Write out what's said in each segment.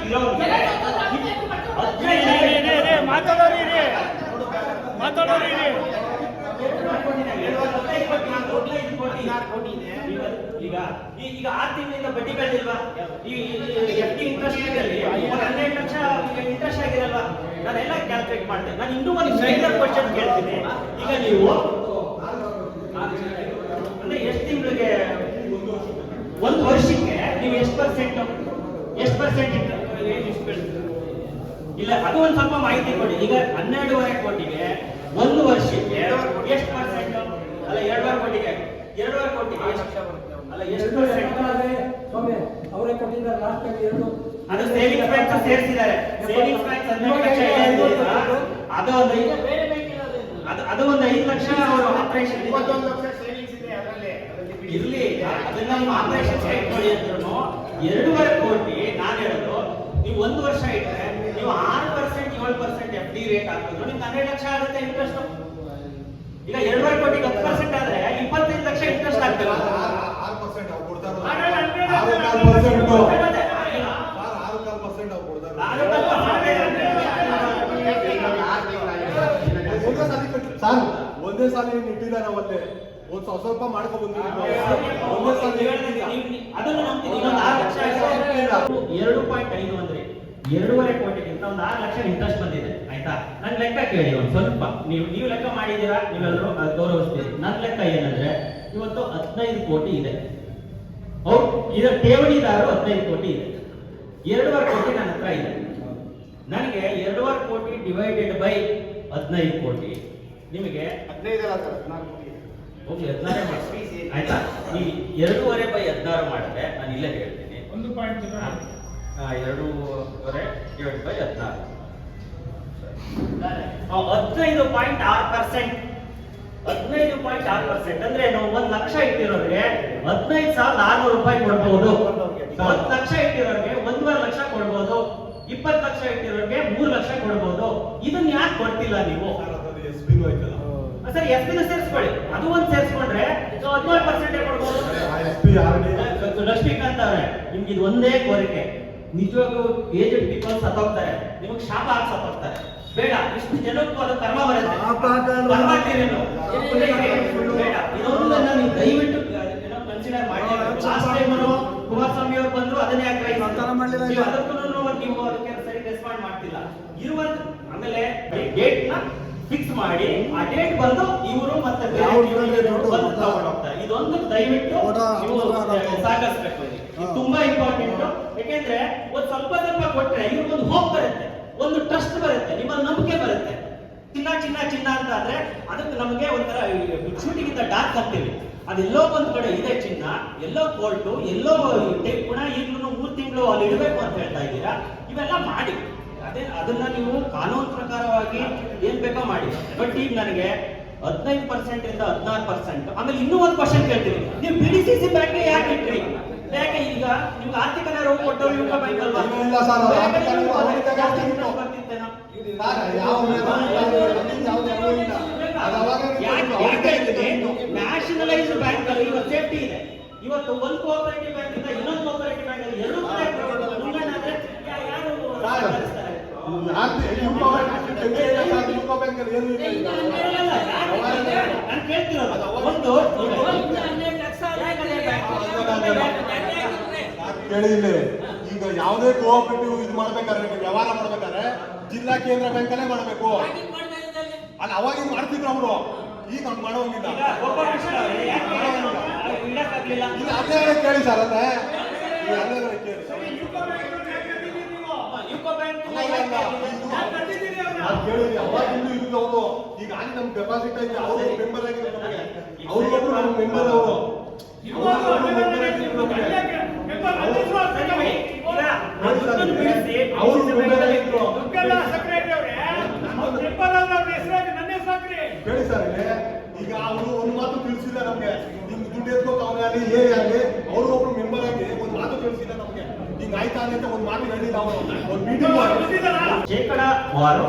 ಇರೋರಿಗೆ ಈಗ 6 ತಿಂಗಳಿಂದ ಬಡ್ಡಿ ಬೆಳೆದಿಲ್ವಾ? ಈ FD ಇಂಟ್ರೆಸ್ಟ್ ಅಲ್ಲಿ 12 ಲಕ್ಷ ಇಂಟ್ರೆಸ್ಟ್ ಆಗಿರಲ್ವಾ? ನಾನೆಲ್ಲ ಕ್ಯಾಲ್ಕುಲೇಟ್ ಮಾಡ್ತೇನೆ. ನಾನು ಇನ್ನೂ ಒಂದು ಮೇಜರ್ ಕ್ವಶನ್ ಕೇಳ್ತೀನಿ. ಈಗ ನೀವು ಅಂದ್ರೆ ಎಷ್ಟು ತಿಂಗಳಿಗೆ, ಒಂದು ವರ್ಷಕ್ಕೆ ನೀವು ಎಷ್ಟು ಪರ್ಸೆಂಟ್ ಇಲ್ಲ, ಅದು ಒಂದು ಸ್ವಲ್ಪ ಮಾಹಿತಿ ಕೊಡಿ. ಈಗ 12.5 ಕೋಟಿಗೆ ಒಂದು ವರ್ಷಕ್ಕೆ ಎಷ್ಟು ಪರ್ಸೆಂಟ್? ಅಲ್ಲ 2.5 ಕೋಟಿಗೆ 2.5 ಕೋಟಿಗೆ ಅಲ್ಲ ಎಷ್ಟು ಪರ್ಸೆಂಟ್? ಅವರೇ ಕೊಟ್ಟಿದ್ದಾರೆ ಲಾಸ್ಟ್ ಟೈಮ್ 2. ಅದು ಸೇವಿಂಗ್ಸ್ ಬ್ಯಾಂಕ್ ಸೇರಿಸಿದ್ದಾರೆ. ಸೇವಿಂಗ್ಸ್ ಬ್ಯಾಂಕ್ 15 ಲಕ್ಷ ಅದು ಒಂದು 5 ಲಕ್ಷ ಅವರು ಆಪರೇಷನ್ 21 ಲಕ್ಷ ಸೇವಿಂಗ್ಸ್ ಇದೆ ಅದರಲ್ಲಿ ಇರ್ಲಿ. ಅದನ್ನ ನೀವು ಆಪರೇಷನ್ ಸೈಡ್ ನೋಡಿ ಅಂದ್ರೂ 2.5 ಕೋಟಿ. ನಾನು ಹೇಳೋದು ನೀವು ಒಂದು ವರ್ಷ ಇಟ್ಟರೆ ನೀವು 6% 7% FD ರೇಟ್ ಹಾಕಿದ್ರು ನಿಮ್ಗೆ 12 ಲಕ್ಷ ಆಗುತ್ತೆ ಇಂಟ್ರೆಸ್ಟ್. ಈಗ 2.5 ಕೋಟಿಗೆ 10% ಆದ್ರೆ 25 ಲಕ್ಷ ಇಂಟ್ರೆಸ್ಟ್ ಆಗ್ತದೆ. 6% ಅವ್ರು ಕೊಡ್ತಾರೆ. ಒಂದೇ ಸಾಲ ಇಟ್ಟಿದ್ದಾರೆ ಅವಲ್ಲೇ ಒಂದು ಸ್ವಲ್ಪ ಮಾಡ್ಕೊ ಬಂದಿದ್ದೀವಿ. ಒಂದೇ ಸಾಲ ಅದನ್ನು ನಂಬ್ತೀನಿ. 6 ಲಕ್ಷ 2.5 ಅಂದ್ರೆ 2.5 ಕೋಟಿಗಿಂತ ಒಂದು 6 ಲಕ್ಷ ಇಂಟ್ರೆಸ್ಟ್ ಬಂದಿದೆ. ಆಯ್ತಾ? ನನ್ ಲೆಕ್ಕ ಕೇಳಿ ಒಂದು ಸ್ವಲ್ಪ. ನೀವು ಲೆಕ್ಕ ಮಾಡಿದ್ದೀರಾ, ನೀವೆಲ್ಲರೂ ಗೌರವಿಸ್ತೀರಿ. ನನ್ನ ಲೆಕ್ಕ ಏನಂದ್ರೆ ಇವತ್ತು 15 ಕೋಟಿ ಇದೆ. ಹೌದು, ಇದರ ಠೇವಣಿದಾರರು 15 ಕೋಟಿ ಇದೆ. 2.5 ಕೋಟಿ ನನ್ನ ಹತ್ರ ಇದೆ. ನನಗೆ 2.5 ಕೋಟಿ ಡಿವೈಡೆಡ್ ಬೈ 15 ಕೋಟಿ ನಿಮಗೆ 15 ಹೋಗ್ಲಿ 16 ಮಾಡಿ. ಆಯ್ತಾ? ನೀವು 2.5 ಬೈ 16 ಮಾಡಿದ್ರೆ ನಾನು ಇಲ್ಲೇ ಹೇಳ್ತೀನಿ 1.2 2.5 ಡಿವೈಡ್ ಬೈ 16 15.6%. 15.6% ಅಂದ್ರೆ ನಾವು 1 ಲಕ್ಷ ಇಟ್ಟಿರೋರಿಗೆ 15,600 ರೂಪಾಯಿ ಕೊಡಬಹುದು. 10 ಲಕ್ಷ ಇಟ್ಟಿರೋರಿಗೆ 1.5 ಲಕ್ಷ ಕೊಡಬಹುದು. 20 ಲಕ್ಷ ಇಟ್ಟಿರೋರಿಗೆ 3 ಲಕ್ಷ ಕೊಡಬಹುದು. ಇದನ್ನ ಯಾಕೆ ಕೊಡ್ತಿಲ್ಲ ನೀವು? Sir FD ಸೇರಿಸ್ಕೊಳ್ಳಿ. ಅದು ಒಂದು ಸೇರಿಸ್ಕೊಂಡ್ರೆ 14% ಕೊಡ್ಬೋದು. ಲಕ್ಷ್ಮೀಕಾಂತ್ ಅವ್ರೆ, ನಿಮ್ಗೆ ಇದು ಒಂದೇ ಕೋರಿಕೆ. ನಿಜವಾಗ್ಲೂ ಏಜೆಡ್ ಪೀಪಲ್ ಸತ್ತೋಗ್ತಾರೆ, ನಿಮಗೆ ಶಾಪ ಹಾಕಿ ಸತ್ತೋಗ್ತಾರೆ. ಬೇಡ, ಇಷ್ಟು ಜನಕ್ಕೂ ಅದು ಕರ್ಮ ಬರುತ್ತೆ. ಬೇಡ, ಇದೊಂದನ್ನ ನೀವು ದಯವಿಟ್ಟು ಕನ್ಸಿಡರ್ ಮಾಡಿ. ಲಾಸ್ಟ್ ಟೈಮ್ ಕುಮಾರಸ್ವಾಮಿ ಅವರು ಬಂದ್ರು ಅದನ್ನೇ ಆಗ್ರಹಿಸಿದ್ರು. ಅದಕ್ಕೂ ನೀವು ಅದಕ್ಕೆ ಸರಿ ರೆಸ್ಪಾಂಡ್ ಮಾಡ್ತಿಲ್ಲ. ಆಮೇಲೆ ಡೇಟ್ ನ ಫಿಕ್ಸ್ ಮಾಡಿ ಆ ಡೇಟ್ ಬಂದು ಇವರು ಮತ್ತೆ ಹೋಗ್ತಾರೆ. ಇದೊಂದು ದಯವಿಟ್ಟು ನೀವು ಸಾಗಿಸ್ಬೇಕು. ಇದು ತುಂಬಾ ಇಂಪಾರ್ಟೆಂಟ್. ಯಾಕೆಂದ್ರೆ ಒಂದು ಸ್ವಲ್ಪ ಕೊಟ್ರೆ ಇವ್ರಿಗೊಂದು ಹೋಪ್ ಬರುತ್ತೆ, ಒಂದು ಟ್ರಸ್ಟ್ ಬರುತ್ತೆ, ನಿಮ್ಮಲ್ಲಿ ನಂಬಿಕೆ ಬರುತ್ತೆ. ಚಿನ್ನ ಅಂತ ಆದ್ರೆ ಅದಕ್ಕೆ ನಮಗೆ ಒಂಥರ ಶೂಟಿಂಗ್ ಇಂದ ಡಾರ್ಕ್ ಹಾಕ್ತೀವಿ. ಅದೆಲ್ಲೋ ಒಂದ್ ಕಡೆ ಇದೆ ಚಿನ್ನ, ಎಲ್ಲೋ ಕೋಲ್ಟು, ಎಲ್ಲೋ ಪುಣ ಈಗಲೂ 3 ತಿಂಗಳು ಅಲ್ಲಿ ಇಡಬೇಕು ಅಂತ ಹೇಳ್ತಾ ಇದ್ದೀರಾ. ಇವೆಲ್ಲ ಮಾಡಿ ಅದನ್ನ ನೀವು ಕಾನೂನು ಪ್ರಕಾರವಾಗಿ ಏನ್ ಬೇಕೋ ಮಾಡಿ. ಬಟ್ ಈಗ ನನಗೆ 15% ಇಂದ 16%. ಆಮೇಲೆ ಇನ್ನೂ ಒಂದು ಕ್ವಶನ್ ಕೇಳ್ತೀವಿ, ನೀವು BDCC ಬ್ಯಾಂಕ್ ಯಾಕೆ ಇಟ್ರಿ? ಯಾಕೆ ಈಗ ನಿಮ್ಗೆ ಆರ್ಥಿಕ ನೆರವು ಕೊಟ್ಟರು ಯುಕೋ ಬ್ಯಾಂಕ್ ಅಲ್ವಾ? ನ್ಯಾಷನಲೈಸ್ಡ್ ಬ್ಯಾಂಕ್ ಅಲ್ಲಿ ಇವತ್ತು ಸೇಫ್ಟಿ ಇದೆ. ಇವತ್ತು ಒಂದು ಕೋಆಪರೇಟಿವ್ ಬ್ಯಾಂಕ್ ಇಂದ ಇನ್ನೊಂದು ಕೋಆಪರೇಟಿವ್ ಬ್ಯಾಂಕ್ ಅಲ್ಲಿ ಎರಡು ಕೇಳಿಲ್ಲ. ಈಗ ಯಾವುದೇ ಕೋಆಪರೇಟಿವ್ ಇದು ಮಾಡ್ಬೇಕಾದ್ರೆ ವ್ಯವಹಾರ ಮಾಡ್ಬೇಕಾದ್ರೆ ಜಿಲ್ಲಾ ಕೇಂದ್ರ ಬ್ಯಾಂಕ್ ಅಲ್ಲೇ ಮಾಡಬೇಕು. ಅಲ್ಲಿ ಅವಾಗ ಮಾಡ್ತಿದ್ರು ಅವರು, ಈಗ ಹಂಗ್ ಮಾಡೋಂಗಿಲ್ಲ. ಅದೇ ಕೇಳಿ ಸರ್, ಅದೇ ಕೇಳಿ. ಕೇಳಿದ್ರಿ ಅವಾಗಿಂದು ಇದು ಅವರು ಈಗ ಅಲ್ಲಿ ನಮ್ ಡೆಪಾಸಿಟ್ ಐತೆ, ಅವರು ಮೆಂಬರ್ ಆಗಿದ್ರು ನಮಗೆ. ಅವ್ರಿಗೊಬ್ರು ನಮ್ಮ ಮೆಂಬರ್ ಅವರು ಕೇಳಿ ಸರ್. ಈಗ ಅವರು ಒಂದು ಮಾತು ತಿಳಿಸಿಲ್ಲ ನಮ್ಗೆ. ನಿಮ್ಗೆ ದುಡ್ಡು ಎತ್ಕೋತಾವ್ರೆ ಅಲ್ಲಿ ಏನೇ ಆಗಲಿ, ಅವರು ಒಬ್ರು ಮೆಂಬರ್ ಆಗಿ ಒಂದು ಮಾತು ತಿಳಿಸಿಲ್ಲ ನಮ್ಗೆ. ಹಿಂಗ ಆಯ್ತಾ ಅಂತ ಒಂದು ಮಾತು ಹೇಳಿಲ್ಲ. ಅವರು ಒಂದು ಮೀಟಿಂಗ್ ಶೇಕಡಾವಾರು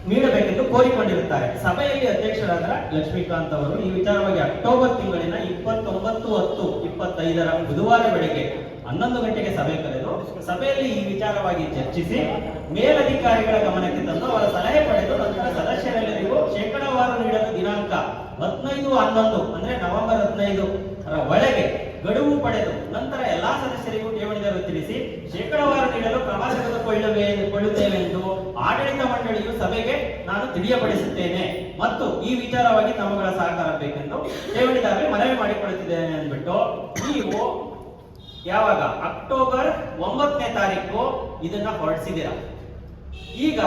ನೀಡಬೇಕೆಂದು ಕೋರಿಕೊಂಡಿರುತ್ತಾರೆ. ಸಭೆಯಲ್ಲಿ ಅಧ್ಯಕ್ಷರಾದ ಲಕ್ಷ್ಮೀಕಾಂತ್ ಅವರು ಈ ವಿಚಾರವಾಗಿ ಅಕ್ಟೋಬರ್ ತಿಂಗಳಿನ 29/10/25 ಬುಧವಾರ ಬೆಳಗ್ಗೆ 11 ಗಂಟೆಗೆ ಸಭೆ ಕರೆದು ಸಭೆಯಲ್ಲಿ ಈ ವಿಚಾರವಾಗಿ ಚರ್ಚಿಸಿ ಮೇಲಧಿಕಾರಿಗಳ ಗಮನಕ್ಕೆ ತಂದು ಅವರ ಸಲಹೆ ಪಡೆದು ನಂತರ ಸದಸ್ಯರೆಲ್ಲರಿಗೂ ಶೇಕಡಾವಾರು ನೀಡಲು ದಿನಾಂಕ 15/11 ಅಂದ್ರೆ ನವೆಂಬರ್ 15 ಒಳಗೆ ಗಡುವು ಪಡೆದು ನಂತರ ಎಲ್ಲಾ ಸದಸ್ಯರಿಗೂ ಠೇವಣಿದಾರರು ತಿಳಿಸಿ ಶೇಕಡಾವಾರು ನೀಡಲು ಕ್ರಮ ತೆಗೆದುಕೊಳ್ಳುತ್ತೇವೆಂದು ಆಡಳಿತ ಮಂಡಳಿಯು ಸಭೆಗೆ ನಾನು ತಿಳಿಯಪಡಿಸುತ್ತೇನೆ ಮತ್ತು ಈ ವಿಚಾರವಾಗಿ ತಮ್ಮಗಳ ಸಹಕಾರ ಬೇಕೆಂದು ಠೇವಣಿದಾರರಿಗೆ ಮನವಿ ಮಾಡಿಕೊಳ್ಳುತ್ತಿದ್ದೇನೆ ಅಂದ್ಬಿಟ್ಟು ನೀವು ಯಾವಾಗ ಅಕ್ಟೋಬರ್ 9ನೇ ತಾರೀಕು ಇದನ್ನ ಹೊರಡಿಸಿದ್ದೀರಾ. ಈಗ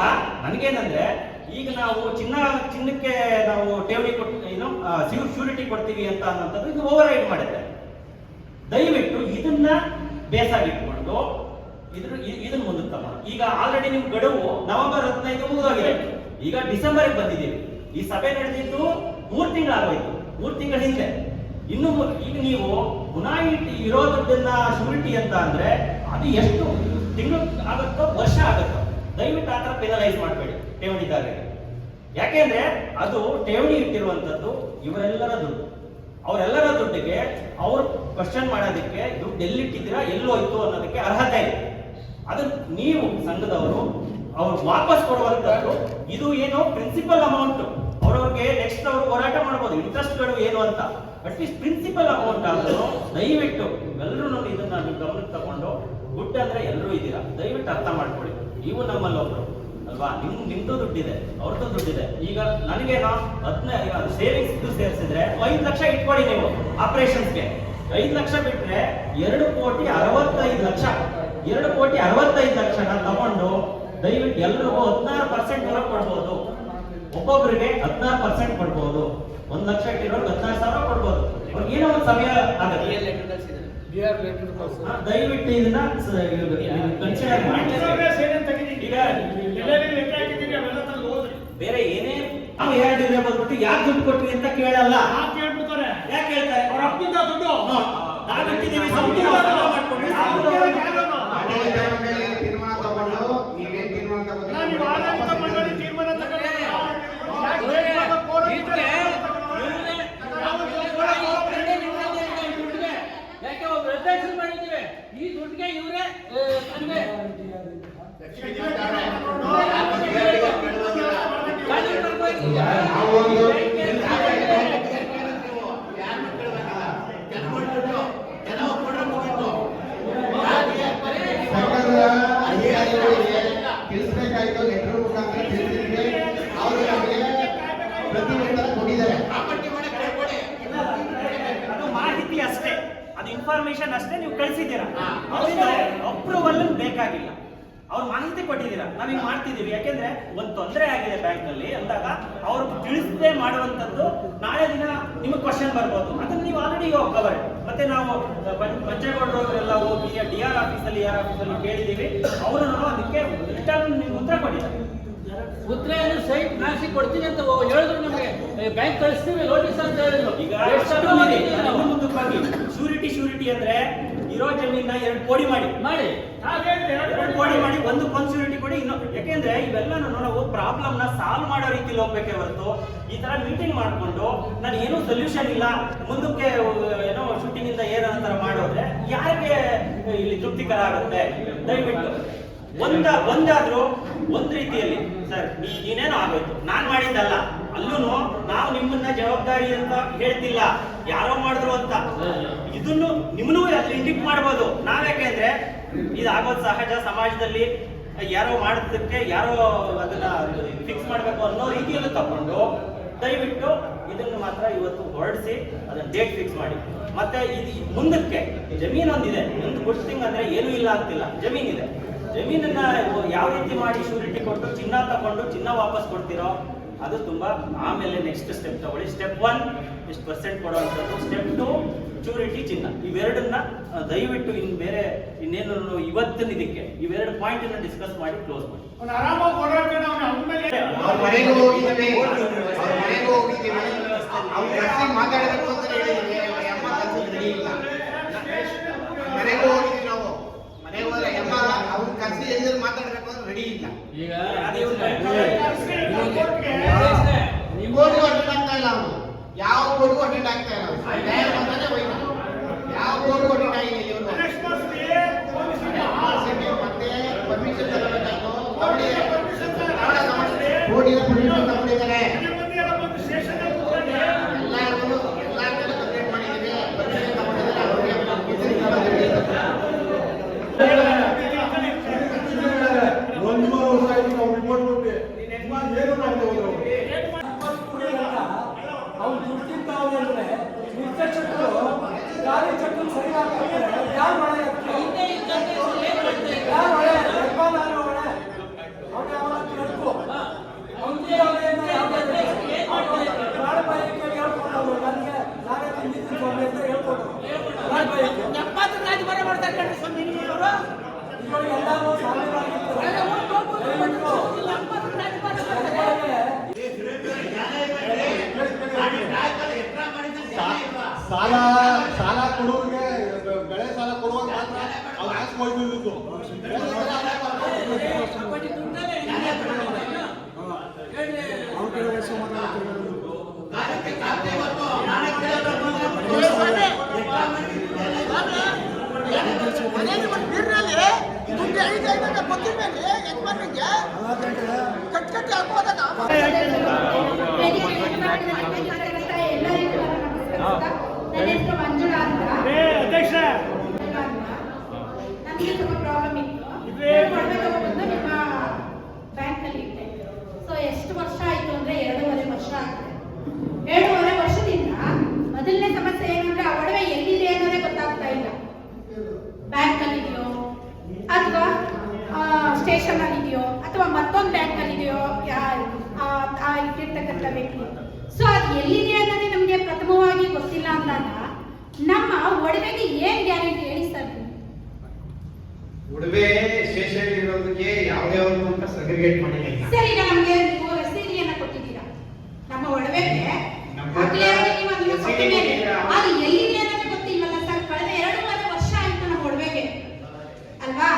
ನನಗೇನಂದ್ರೆ ಈಗ ನಾವು ಚಿನ್ನಕ್ಕೆ ನಾವು ಠೇವಣಿ ಶ್ಯೂರಿಟಿ ಕೊಡ್ತೀವಿ ಅಂತ ಅನ್ನೋಂಥದ್ದು ಇದು ಓವರ್ ರೈಡ್ ಮಾಡಿದೆ. ದಯವಿಟ್ಟು ಇದನ್ನ ಬೇಸಾಗಿಟ್ಕೊಂಡು ಇದನ್ನ ಮುಂದಕ್ಕೆ ತಮ್ಮ. ಈಗ ಆಲ್ರೆಡಿ ನಿಮ್ ಗಡುವು ನವೆಂಬರ್ 15 ಮುಗಿದೋಗಿದೆ. ಈಗ ಡಿಸೆಂಬರ್ಗೆ ಬಂದಿದ್ದೀವಿ. ಈ ಸಭೆ ನಡೆದಿದ್ದು 3 ತಿಂಗಳಾಗೋಯ್ತು, 3 ತಿಂಗಳ ಹಿಂದೆ. ಇನ್ನು ಈಗ ನೀವು ಪುನಃ ಇರೋ ದುಡ್ಡನ್ನ ಶ್ಯೂರಿಟಿ ಅಂತ ಅಂದ್ರೆ ಅದು ಎಷ್ಟು ತಿಂಗಳು ಆಗುತ್ತೋ ವರ್ಷ ಆಗುತ್ತೋ ದಯವಿಟ್ಟು ಆತರ ಪೆನಲೈಸ್ ಮಾಡಬೇಡಿ ಠೇವಣಿದಾರರಿಗೆ. ಯಾಕೆಂದ್ರೆ ಅದು ಠೇವಣಿ ಇಟ್ಟಿರುವಂತದ್ದು ಇವರೆಲ್ಲರ ದುಡ್ಡು. ಅವರೆಲ್ಲರ ದುಡ್ಡಿಗೆ ಅವ್ರು ಕ್ವಶನ್ ಮಾಡೋದಕ್ಕೆ ದುಡ್ಡು ಎಲ್ಲಿಟ್ಟಿದ್ದೀರಾ ಎಲ್ಲೋಯ್ತು ಅನ್ನೋದಕ್ಕೆ ಅರ್ಹತೆ ಇದೆ. ಅದು ನೀವು ಸಂಘದವರು ಅವ್ರು ವಾಪಸ್ ಕೊಡುವಂತದ್ದು. ಇದು ಏನು ಪ್ರಿನ್ಸಿಪಲ್ ಅಮೌಂಟ್ ಅವ್ರವ್ರಿಗೆ ನೆಕ್ಸ್ಟ್ ಅವರು ಹೋರಾಟ ಮಾಡ್ಬೋದು ಇಂಟ್ರೆಸ್ಟ್ಗಳು ಏನು ಅಂತ. ಅಟ್ಲೀಸ್ಟ್ ಪ್ರಿನ್ಸಿಪಲ್ ಅಮೌಂಟ್ ಆದ್ರೂ ದಯವಿಟ್ಟು ಎಲ್ಲರೂ ಇದನ್ನ ಗಮನಕ್ಕೆ ತಗೊಂಡು ದುಡ್ಡು ಅಂದ್ರೆ ಎಲ್ಲರೂ ಇದ್ದೀರಾ, ದಯವಿಟ್ಟು ಅರ್ಥ ಮಾಡ್ಕೊಳ್ಳಿ. ನೀವು ನಮ್ಮಲ್ಲಿ ಒಬ್ರು ಅಲ್ವಾ, ನಿಮ್ದು ದುಡ್ಡಿದೆ, ಅವ್ರದ್ದು ದುಡ್ಡಿದೆ. ಈಗ ನನಗೇನೋ 15 ಸೇವಿಂಗ್ಸ್ ಸೇರಿಸಿದ್ರೆ 5 ಲಕ್ಷ ಇಟ್ಕೊಳ್ಳಿ ನೀವು ಆಪರೇಷನ್ಸ್ಗೆ. 5 ಲಕ್ಷ ಬಿಟ್ರೆ 2,65,00,000 2,65,00,000 ತಗೊಂಡು ದಯವಿಟ್ಟು ಎಲ್ರಿಗೂ 16% ಕೊಡ್ಬೋದು. ಒಬ್ಬೊಬ್ಬರಿಗೆ 16% ಕೊಡ್ಬೋದು. 1 ಲಕ್ಷ ಇಟ್ಟಿರೋರು 16,000 ಕೊಡ್ಬೋದು. ಅವ್ರಿಗೆ ಏನೋ ಒಂದು ಸಮಯ ಆಗುತ್ತೆ. ದಯವಿಟ್ಟು ಇದನ್ನ ಕನ್ಸಿಡರ್ ಮಾಡಿ. ಈಗ ಬೇರೆ ಏನೇ ನಾವು ಹೇಳಿದ್ರೆ ಬಂದ್ಬಿಟ್ಟು ಯಾಕೆ ದುಡ್ಡು ಕೊಟ್ರಿ ಅಂತ ಕೇಳಲ್ಲ. ಯಾಕೆ ಹೇಳ್ತಾರೆ ಅವ್ರ ಅಪ್ಪಿಂದ ದುಡ್ಡು ನಾವು ಇಟ್ಟಿದ್ದೀವಿ ಮಾಡ್ಕೊಂಡು ತೀರ್ಮಾನ ತಗೊಂಡು ನೀವೇನ್ ತೀರ್ಮಾನ ಯಾಕೆ ಒಬ್ರು ಅಧ್ಯಕ್ಷರು ಮಾಡಿದ್ದೀವಿ ಈ ದುಡ್ಡಿಗೆ ಇವರೇ ತಿಳಿಸ್ಬೇಕಾಯ್ತು. ಲೆಟರ್ ಮುಖಾಂತರ ತಿಳಿಸಿದ್ರೆ ಅವರು ನಮಗೆ ಪ್ರತಿವೇತನ ಕೊಟ್ಟಿದ್ದಾರೆ. ಅದು ಮಾಹಿತಿ ಅಷ್ಟೇ, ಅದು ಇನ್ಫಾರ್ಮೇಶನ್ ಅಷ್ಟೇ. ನೀವು ಕಳಿಸಿದ್ದೀರಾ, ಅಪ್ರೂವಲ್ ಬೇಕಾಗಿಲ್ಲ. ಅವ್ರು ಮಾಹಿತಿ ಕೊಟ್ಟಿದ್ದೀರಾ, ನಾವೀಗ ಮಾಡ್ತಿದ್ದೀವಿ. ಯಾಕೆಂದ್ರೆ ಒಂದು ತೊಂದರೆ ಆಗಿದೆ ಬ್ಯಾಂಕ್ ನಲ್ಲಿ ಅಂದಾಗ ಅವ್ರು ತಿಳಿಸದೆ ಮಾಡುವಂತದ್ದು ನಾಳೆ ದಿನ ನಿಮಗೆ ಕ್ವಶನ್ ಬರ್ಬೋದು. ಅದನ್ನ ನೀವು ಆಲ್ರೆಡಿ ಕವರ್. ಮತ್ತೆ ನಾವು ಪಂಚೇಗೌಡರವರೆಲ್ಲ ಹೋಗಿ DR ಆಫೀಸಲ್ಲಿ ER ಆಫೀಸಲ್ಲಿ ಕೇಳಿದೀವಿ. ಅವರು ಅದಕ್ಕೆ ರಿಟರ್ನ್ ನಿಮ್ಗೆ ಉತ್ತರ ಕೊಟ್ಟಿದ್ದಾರೆ. ಉತ್ತರ ಏನು ಸೈಟ್ ನಾಸಿ ಕೊಡ್ತೀನಿ ಅಂತ ಹೇಳಿದ್ರು, ನಮಗೆ ಬ್ಯಾಂಕ್ ಕಳಿಸ್ತೀವಿ ನೋಟಿಸ್ ಅಂತ ಹೇಳಿದ್ರು. ಈಗ ಶ್ಯೂರಿಟಿ ಅಂದ್ರೆ ಇರೋ ಜಮೀನ 2 ಕೋಡಿ ಮಾಡಿ 2 ಕೋಡಿ ಮಾಡಿ ಒಂದು ಶ್ಯೂರಿಟಿ ಕೊಡಿ. ಯಾಕೆಂದ್ರೆ ಇವೆಲ್ಲ ನಾವು ಪ್ರಾಬ್ಲಮ್ ನ ಸಾಲ್ವ್ ಮಾಡೋ ರೀತಿಲಿ ಹೋಗ್ಬೇಕೆ ಹೊರತು ಈ ತರ ಮೀಟಿಂಗ್ ಮಾಡ್ಕೊಂಡು ನಾನು ಏನೂ ಸೊಲ್ಯೂಷನ್ ಇಲ್ಲ ಮುಂದಕ್ಕೆ ಏನೋ ಶೂಟಿಂಗ್ ಇಂದ ಏನಂತರ ಮಾಡೋದ್ರೆ ಯಾರಿಗೆ ಇಲ್ಲಿ ತೃಪ್ತಿಕರ ಆಗುತ್ತೆ. ದಯವಿಟ್ಟು ಒಂದಾದ್ರೂ ಒಂದ್ ರೀತಿಯಲ್ಲಿ ಸರ್ ನೀನೇನೋ ಆಗೋಯ್ತು, ನಾನ್ ಮಾಡಿದ್ದಲ್ಲ, ಅಲ್ಲೂ ನಾವು ನಿಮ್ಮನ್ನ ಜವಾಬ್ದಾರಿ ಅಂತ ಹೇಳ್ತಿಲ್ಲ, ಯಾರೋ ಮಾಡಿದ್ರು ಅಂತ. ಇದನ್ನು ನಿಮ್ಮನ್ನೂ ಇಂಡಿಕ್ಟ್ ಮಾಡ್ಬೋದು. ನಾವ್ಯಾಕೆಂದ್ರೆ ಇದಾಗೋದು ಸಹಜ. ಸಮಾಜದಲ್ಲಿ ಯಾರೋ ಮಾಡೋದಕ್ಕೆ ಯಾರೋ ಅದನ್ನ ಫಿಕ್ಸ್ ಮಾಡ್ಬೇಕು ಅನ್ನೋ ರೀತಿಯಲ್ಲಿ ತಗೊಂಡು ದಯವಿಟ್ಟು ಇದನ್ನು ಮಾತ್ರ ಇವತ್ತು ಹೊರಡಿಸಿ ಅದನ್ನ ಡೇಟ್ ಫಿಕ್ಸ್ ಮಾಡಿ. ಮತ್ತೆ ಇದು ಮುಂದಕ್ಕೆ ಜಮೀನು ಒಂದಿದೆ, ಒಂದು ಗುಡ್ ಥಿಂಗ್ ಅಂದ್ರೆ ಏನೂ ಇಲ್ಲ ಅಂತಿಲ್ಲ, ಜಮೀನಿದೆ. ಜಮೀನನ್ನ ಯಾವ ರೀತಿ ಮಾಡಿ ಶ್ಯೂರಿಟಿ ಕೊಟ್ಟು ಚಿನ್ನ ತಗೊಂಡು ಚಿನ್ನ ವಾಪಸ್ ಕೊಡ್ತಿರೋ ಅದು ತುಂಬಾ. ಆಮೇಲೆ ನೆಕ್ಸ್ಟ್ ಸ್ಟೆಪ್ ತಗೊಳ್ಳಿ. ಸ್ಟೆಪ್ 1 ಎಷ್ಟು % ಕೊಡುವಂಥದ್ದು, ಸ್ಟೆಪ್ 2 ಶ್ಯೂರಿಟಿ ಚಿನ್ನ. ಇವೆರಡನ್ನ ದಯವಿಟ್ಟು ಬೇರೆ ಇನ್ನೇನು ಇವತ್ತಿನ ಇದಕ್ಕೆ ಇವೆರಡು ಪಾಯಿಂಟ್ ಅನ್ನ ಡಿಸ್ಕಸ್ ಮಾಡಿ ಕ್ಲೋಸ್ ಮಾಡಿ. ಮನೆಗೂ ಹೋಗಿದ್ದೀವಿ, ಅವ್ರು ಕರೆಸಿ ಮಾತಾಡಬೇಕು ಅಂತ ಹೇಳಿದ್ದೀವಿ. ಅಮ್ಮ ರೆಡಿ ಇಲ್ಲ. ಮನೆಗೂ ಹೋಗಿದ್ದೀವಿ ನಾವು. ಮನೆಗೆ ಹೋದ್ರೆ ಅಮ್ಮ ಅವ್ರು ಕರೆಸಿ ಎಲ್ಲರೂ ಮಾತಾಡಬೇಕು ಅಂದ್ರೆ ರೆಡಿ ಇಲ್ಲ. ಈಗ ಬೋರ್ಡ್ಗೂ ಅಟೆಂಡ್ ಆಗ್ತಾ ಇಲ್ಲ. ಅವನು ಯಾವ ಬೋರ್ಡ್ಗೂ ಅಟೆಂಡ್ ಆಗ್ತಾ ಇಲ್ಲ. ಯಾವ ಬೋರ್ಡ್ಗೂ ಅಟೆಂಡ್ ಆಗಿಲ್ಲ ಇವರು. ಕೋರ್ಟಿನ ಪರ್ಮಿಷನ್ ತಗೊಂಡಿದ್ದಾರೆ. ಎಲ್ಲಾರ್ಗೂ ಕಂಪ್ಲೇಂಟ್ ಮಾಡಿದ್ದೀವಿ. ಪರ್ಮಿಷನ್ ತಗೊಂಡಿದ್ದಾರೆ. ಅವ್ರಿಗೆ ಒಂದು ವರ್ಷ ಆಯ್ತು ನಾವು ರಿಪೋರ್ಟ್ ಕೊಟ್ಟು ಏನು ಮಾಡ್ತಾ ಹೋದ್ರು ಅವ್ನು ದುಡ್ಡಿಂತ ಅವನಂದ್ರೆ ನಿರ್ದೇಶಕರು ಗಾಡಿ ಚಕ್ರ ಸರಿ ಹಾಕ್ತಾರೆ. ಯಾರು ಮಳೆ ಯಾರು ಮಳೆ ಯಜಮಾನರು ಮಳೆ ಅವನೇ ಅವನ ಕೇಳ್ಕೊ ಅವನಿಗೆ ಹೇಳ್ಕೊಂಡು ನನಗೆ ನಾನೇ ತಿಂದಿದ್ದೀನಿ ಸ್ವಾಮಿ ಅಂತ ಹೇಳ್ಕೊಂಡು ರಾಜಭಾರ ಮಾಡ್ತಾರೆ ಕಣ್ರಿ ಸ್ವಾಮಿ ಅವರು ಇವಾಗ ಎಲ್ಲರೂ ಸಾಮಾನ್ಯವಾಗಿರ್ತಾರೆ. ಸಾಲ ಕೊಡೋರಿಗೆ ಬೆಳೆ ಸಾಲ ಕೊಡುವಾಗ ಮಾತ್ರ ಅವ್ರು ಹಾಸ್ಕೊಳ್ತಿದ್ದು ನನ್ನ ಹೆಸರು ಮಂಜುಳಾ ಅಂತ. ಅಧ್ಯಕ್ಷ ನನಗೆ ಸ್ವಲ್ಪ ಪ್ರಾಬ್ಲಮ್ ಇತ್ತು. ಒಡವೆ ತಗೊಂಡ್ಬಂದು ನಿಮ್ಮ ಬ್ಯಾಂಕಲ್ಲಿ ಇಟ್ಟೆ. ಸೊ ಎಷ್ಟು ವರ್ಷ ಆಯ್ತು ಅಂದ್ರೆ 2.5 ವರ್ಷ ಆಗಿದೆ. 2.5 ವರ್ಷದಿಂದ ಮೊದಲನೇ ಸಮಸ್ಯೆ ಏನಂದ್ರೆ ಆ ಒಡವೆ ಎಲ್ಲಿದೆ ಅನ್ನೋದೇ ಗೊತ್ತಾಗ್ತಾ ಇಲ್ಲ. ಬ್ಯಾಂಕ್ ಅಲ್ಲಿ ಇದೆಯೋ ಅಥವಾ ಸ್ಟೇಷನ್ ಅಲ್ಲಿ ಇದೆಯೋ ಅಥವಾ ಮತ್ತೊಂದು ಬ್ಯಾಂಕ್ ಅಲ್ಲಿ ಇದೆಯೋ ಇಟ್ಟಿರ್ತಕ್ಕಂಥ ವ್ಯಕ್ತಿ. ಸೊ ಅದು ಎಲ್ಲಿದೆ ಅನ್ನೋದೇ ನಮಗೆ ಪ್ರಥಮವಾಗಿ ಗೊತ್ತಿಲ್ಲ ಅಂದಾಗ ನಮ್ಮ ಒಡವೆಗೆ ಏನ್ ಗ್ಯಾರಂಟಿ ಹೇಳಿ ಸರ್? ಉಡುವೆ ಸ್ಟೇಷನ್ ಇರೋದಕ್ಕೆ ಯಾವುದೇ ಒಂದು ಅಂತ ಸೆಗ್ರಿಗೇಟ್ ಮಾಡಿಲ್ಲ. ಸರ್, ಈಗ ನಮಗೆ ನೀವು ರಸೀದಿಯನ್ನ ಕೊಟ್ಟಿದ್ದೀರಾ ನಮ್ಮ ಒಡವೆಗೆ. ಆಗ್ಲೇನೆ ನೀವು ಅದನ್ನ ಕೊಟ್ಟ ಮೇಲೆ ಅದು ಎಲ್ಲಿದೆ ಅನ್ನೋದೇ ಗೊತ್ತಿಲ್ವಲ್ಲ ಸರ್. ಕಳೆದ 2.5 ವರ್ಷ ಆಯ್ತು ನಮ್ಮ ಒಡವೆಗೆ ಅಲ್ವಾ?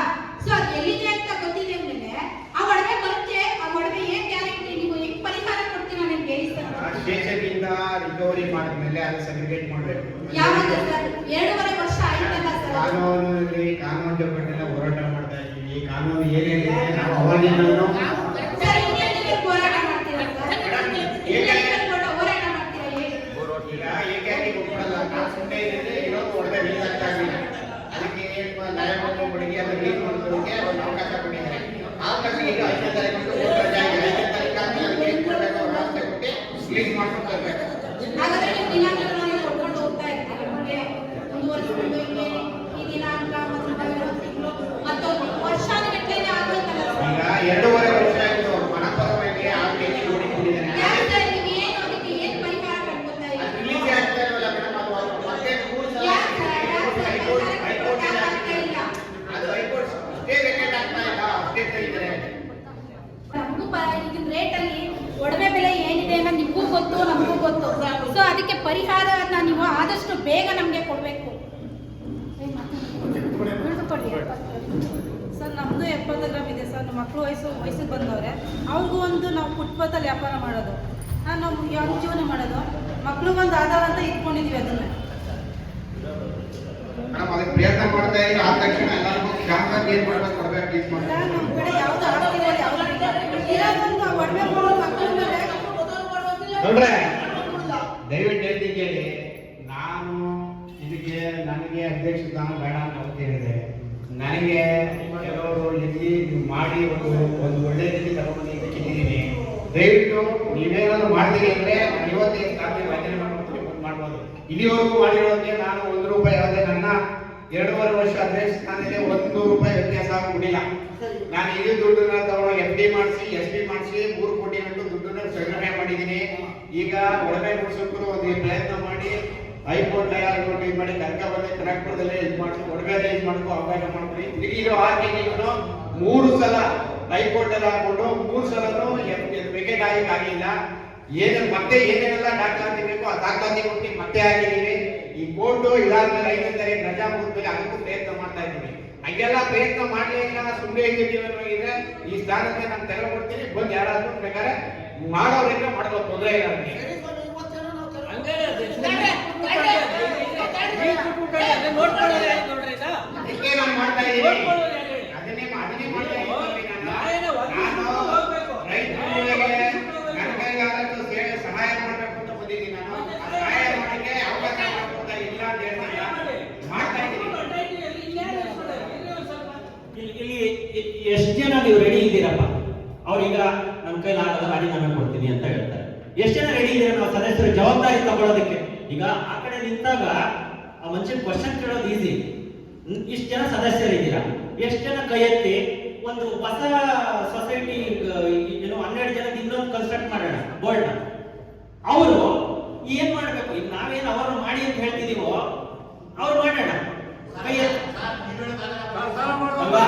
ಸೊ ಅದು ಎಲ್ಲಿದೆ ಅಂತ ಗೊತ್ತಿದೆ ಅಂದ್ಮೇಲೆ ಆ ಒಡವೆ ಬರುತ್ತೆ. ಆ ಒಡವೆ ಏನ್ ಗ್ಯಾರಂಟಿ? ನೀವು ಹೆಂಗ್ ಪರಿಹಾರ ಕೊಡ್ತೀರಾ ನನಗೆ ಹೇಳಿ ಸರ್. ಸ್ಟೇಷನ್ ಇಂದ ರಿಕವರಿ ಮಾಡಿದ್ಮೇಲೆ ಅದು ಸೆಗ್ರಿಗೇಟ್ ಮಾಡಬೇಕು. ಯಾವಾಗ ಸರ್? 2.5 ವರ್ಷ ಆಯ್ತಲ್ಲ ಸರ್. ಕಾನೂನು ಚೌಕಟ್ಟಿನ ಹೋರಾಟ ಮಾಡ್ತಾ ಇದ್ದೀವಿ. ಕಾನೂನು ಏನೇನಿದೆ ನಾವು ಅವಾಗಿಂದ ಸರ್, ಇನ್ನೇನಿಗೆ ಹೋರಾಟ ಮಾಡ್ತೀರಾ ಸರ್? ಇನ್ನೇನಿಗೆ ಹೋರಾಟ ಮಾಡ್ತೀರಾ ಹೇಳಿ? ಈಗ ಏಕಾಏಕಿ ಒಪ್ಪಿಕೊಳ್ಳಲ್ಲ. ನಾವು ಸುಮ್ಮನೆ ಇದ್ರೆ ಇನ್ನೊಂದು ಒಡವೆ ರಿಲೀಸ್ ಆಗ್ತಾ ಇರಲಿಲ್ಲ. ಅದಕ್ಕೆ ನ್ಯಾಯಮೂರ್ತಿ ಹುಡುಗಿ ಅದನ್ನು ರಿಲೀಸ್ ಮಾಡೋದಕ್ಕೆ ಒಂದು ಅವಕಾಶ ಕೊಟ್ಟಿದ್ದಾರೆ. ಅವಕಾಶ ಈಗ 5ನೇ ತಾರೀಕು ರಜೆ ಆಗಿದೆ. 5ನೇ ತಾರೀಕು ಆದ್ಮೇಲೆ ಅದಕ್ಕೆ ರಿಲೀಸ್ ಮಾಡಬೇಕು ವ್ಯವಸ್ಥೆ ಕೊಟ್ಟು ರಿಲೀಸ್ ಮಾಡ್ಕೊಂಡು ಬರಬೇಕು. ಹಾಗಾದ್ರೆ ನೀವು ದಿನಾಂಕಗಳನ್ನು ಕೊಟ್ಕೊಂಡು ಹೋಗ್ತಾ ಇರ್ತೀರಿ. ನಮಗೆ ಮುಂದುವರಿಸಿಕೊಂಡು ಹಿಂಗೆ ಈ ದಿನಾಂಕ ಮತ್ತು ತಿಂಗಳು ಮತ್ತೊಂದು ವರ್ಷಾನುಗಟ್ಟಲೆ ಆಗೋಯ್ತಲ್ಲ ಸರ್. ಈಗ 2.5 ವರ್ಷ ಆಯಿತು. ಮನಪರವಾಗಿ ಆ ಕೆಜಿ ನೋಡಿಕೊಂಡಿದ್ದೇನೆ. ಯಾಕೆ ಸರ್ ನೀವು ಏನು ಅದಕ್ಕೆ ಏನು ಪರಿಹಾರ ಕಂಡುಕೊಳ್ತಾ ಅದು ಇದ್ದೀರಿ? ರಿಲೀಸ್ ಆಗ್ತಾ ಇಲ್ವಲ್ಲ ಮೇಡಮ್. ಅದು ಮತ್ತೆ 3 ಸಲ ಯಾಕೆ ಸರ್? ಹೈಕೋರ್ಟ್ ಆಗ್ತಾ ಇಲ್ಲ. ಅದು ಹೈಕೋರ್ಟ್ ಸ್ಟೇ ವೇಕೆಂಟ್ ಆಗ್ತಾ ಇಲ್ಲ. ಸ್ಟೇ ತೆಗಿತಾರೆ. ನಮಗೂ ಈಗಿನ ರೇಟಲ್ಲಿ ಒಡವೆ ಬೆಲೆ ಏನಿದೆ ಅನ್ನೋ ನಿಮಗೂ ಗೊತ್ತು, ನಮಗೂ ಗೊತ್ತು. ಸೊ ಅದಕ್ಕೆ ಪರಿಹಾರನ ನೀವು ಆದಷ್ಟು ಬೇಗ ನಮಗೆ ಕೊಡಬೇಕು. ಸರ್, ನಮ್ಮದು 70 ಗ್ರಾಮ್ ಇದೆ ಸರ್. ನಮ್ಮ ಮಕ್ಕಳು ವಯಸ್ಸಿಗೆ ಬಂದವ್ರೆ. ಅವ್ರಿಗೂ ಒಂದು ನಾವು ಫುಟ್ಪಾತಲ್ಲಿ ವ್ಯಾಪಾರ ಮಾಡೋದು. ನಾವು ಯಾವ ಜೀವನ ಮಾಡೋದು, ಮಕ್ಳಿಗೊಂದು ಆಧಾರ ಅಂತ ಇಟ್ಕೊಂಡಿದ್ವಿ ಅದನ್ನ. ಮೇಡಮ್ ಅದಕ್ಕೆ ಪ್ರಯತ್ನ ಮಾಡ್ತಾ ಇದ್ದೀವಿ. ಆದ ತಕ್ಷಣ ಎಲ್ಲರಿಗೂ ಜಾಮೀನು ಏನು ಮಾಡಬೇಕು ಕೊಡಬೇಕು ಪ್ಲೀಸ್ ಮಾಡಿ. ನಮ್ಮ ಕಡೆ ಯಾವ್ದು ಆಸ್ತಿಗಳು ಯಾವ್ದು ಇರೋದೊಂದು ಒಡವೆ ಮಾಡೋ ಮಕ್ಕಳ ಮೇಲೆ ನೋಡ್ರೆ ದಯವಿಟ್ಟು ಹೇಳ್ತೀನಿ ಕೇಳಿ. ನಾನು ಇದಕ್ಕೆ ನನಗೆ ಅಧ್ಯಕ್ಷ ಸ್ಥಾನ ಬೇಡ ಅಂತ ಅವತ್ತು ಹೇಳಿದೆ. ನನಗೆ ಕೆಲವರು ಇಲ್ಲಿ ನೀವು ಮಾಡಿ ಒಂದು ಒಳ್ಳೆ ರೀತಿ ತಗೊಂಡು ಇದಕ್ಕಿದ್ದೀನಿ. ದಯವಿಟ್ಟು ನೀವೇನಾದ್ರು ಮಾಡ್ತೀರಿ ಅಂದರೆ ಇವತ್ತೇ ಸಾಧ್ಯ ರಚನೆ ಮಾಡ್ಕೊಡ್ತೀನಿ, ಮಾಡ್ಬೋದು. ಇಲ್ಲಿವರೆಗೂ ಮಾಡಿರೋದಕ್ಕೆ ನಾನು 1 ರೂಪಾಯಿ ಯಾವುದೇ ನನ್ನ 2.5 ವರ್ಷ ಅಧ್ಯಕ್ಷ ಸ್ಥಾನದಲ್ಲಿ 1 ರೂಪಾಯಿ ವ್ಯತ್ಯಾಸ ಆಗಿಬಿಟ್ಟಿಲ್ಲ. ನಾನು ಇದೇ ದುಡ್ಡನ್ನ ತಗೊಂಡು FD ಮಾಡಿಸಿ SB ಮಾಡಿಸಿ 3 ಕೋಟಿ ಗಂಟು ದುಡ್ಡನ್ನ ಸಂಗ್ರಹಣೆ ಮಾಡಿದ್ದೀನಿ. ಈಗ ಒಡವೆ ಕೊಡ್ಸೋಕ್ಕೂ ಒಂದು ಪ್ರಯತ್ನ ಮಾಡಿ ಹೈಕೋರ್ಟ್ ಹೈಕೋರ್ಟ್ ಇದು ಮಾಡಿ ಕರ್ಕ ಬಂದು ಕರ್ನಾಟಕದಲ್ಲೇ ಇದು ಮಾಡಿ ಒಡವೆ ಇದು ಮಾಡ್ಕೊ ಅವಕಾಶ ಮಾಡ್ಕೊಡಿ. ತಿರುಗಿರೋ 6 ಕೆಜಿಗೂ 3 ಸಲ ಹೈಕೋರ್ಟ್ ಅಲ್ಲಿ ಹಾಕೊಂಡು 3 ಸಲನೂ ವೆಕೆಟ್ ಆಗಿಲ್ಲ. ಮತ್ತೆ ಏನೇನೆಲ್ಲ ದಾಖಲಾತಿ ಬೇಕು ಆ ದಾಖಲಾತಿ ಕೊಟ್ಟು ಮತ್ತೆ ಹಾಕಿದ್ದೀವಿ. ಈ ಕೋರ್ಟು ಇದಾದ್ಮೇಲೆ 5ನೇ ತಾರೀಕು ರಜಾ ಮುಗಿದ್ಮೇಲೆ ಅದಕ್ಕೂ ಪ್ರಯತ್ನ ಮಾಡ್ತಾ ಇದ್ದೀವಿ. ಹಂಗೆಲ್ಲ ಪ್ರಯತ್ನ ಮಾಡಲೇ ಇಲ್ಲ, ಸುಮ್ಮನೆ ಇದ್ದೀವಿ ಅನ್ನೋಗಿದೆ. ಈ ಸ್ಥಾನಕ್ಕೆ ನಾನು ತೆರವು ಕೊಡ್ತೀನಿ. ಬಂದು ಯಾರಾದ್ರೂ ಬೇಕಾದ್ರೆ ಮಾಡೋದ್ರಿಂದ ಮಾಡೋದು ತೊಂದರೆ ಇಲ್ಲ. ಅದನ್ನೇ ಮಾಡ್ತಾ ಇದ್ದೀನಿ. ಎಷ್ಟು ಜನ ನೀವು ರೆಡಿ ಇದ್ದೀರಪ್ಪ? ಅವ್ರೀಗ ನನ್ನ ಕೈಲಿ ಆಗಲ್ಲ, ರಾಜೀನಾಮೆ ಕೊಡ್ತೀನಿ ಅಂತ ಹೇಳ್ತಾರೆ. ಎಷ್ಟು ಜನ ರೆಡಿ ಇದ್ದೀರಾ ನಾವು ಸದಸ್ಯರು ಜವಾಬ್ದಾರಿ ತಗೊಳ್ಳೋದಕ್ಕೆ? ಈಗ ಆ ಕಡೆ ನಿಂತಾಗ ಆ ಮನುಷ್ಯನ ಕ್ವಶನ್ ಕೇಳೋದು ಈಸಿ. ಇಷ್ಟು ಜನ ಸದಸ್ಯರಿದ್ದೀರಾ, ಎಷ್ಟು ಜನ ಕೈ ಎತ್ತಿ ಒಂದು ಹೊಸ ಸೊಸೈಟಿ ಏನು 12 ಜನದ ಇನ್ನೊಂದು ಕನ್ಸ್ಟ್ರಕ್ಟ್ ಮಾಡೋಣ ಬೋರ್ಡ್. ಅವರು ಏನ್ ಮಾಡ್ಬೇಕು? ಈಗ ನಾವೇನು ಅವರು ಮಾಡಿ ಅಂತ ಹೇಳ್ತಿದೀವೋ ಅವ್ರು ಮಾಡೋಣ. ಕೈ ಎತ್ತಿ ಅಲ್ವಾ?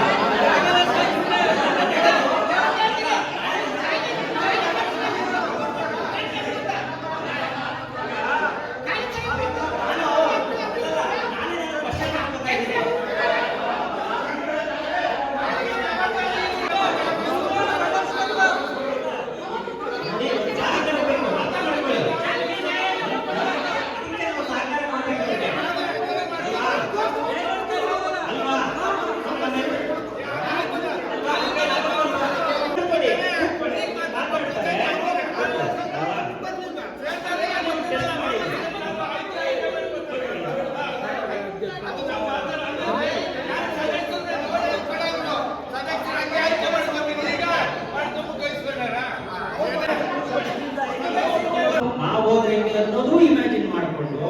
ಅನ್ನೋದು ಇಮ್ಯಾಜಿನ್ ಮಾಡಿಕೊಂಡು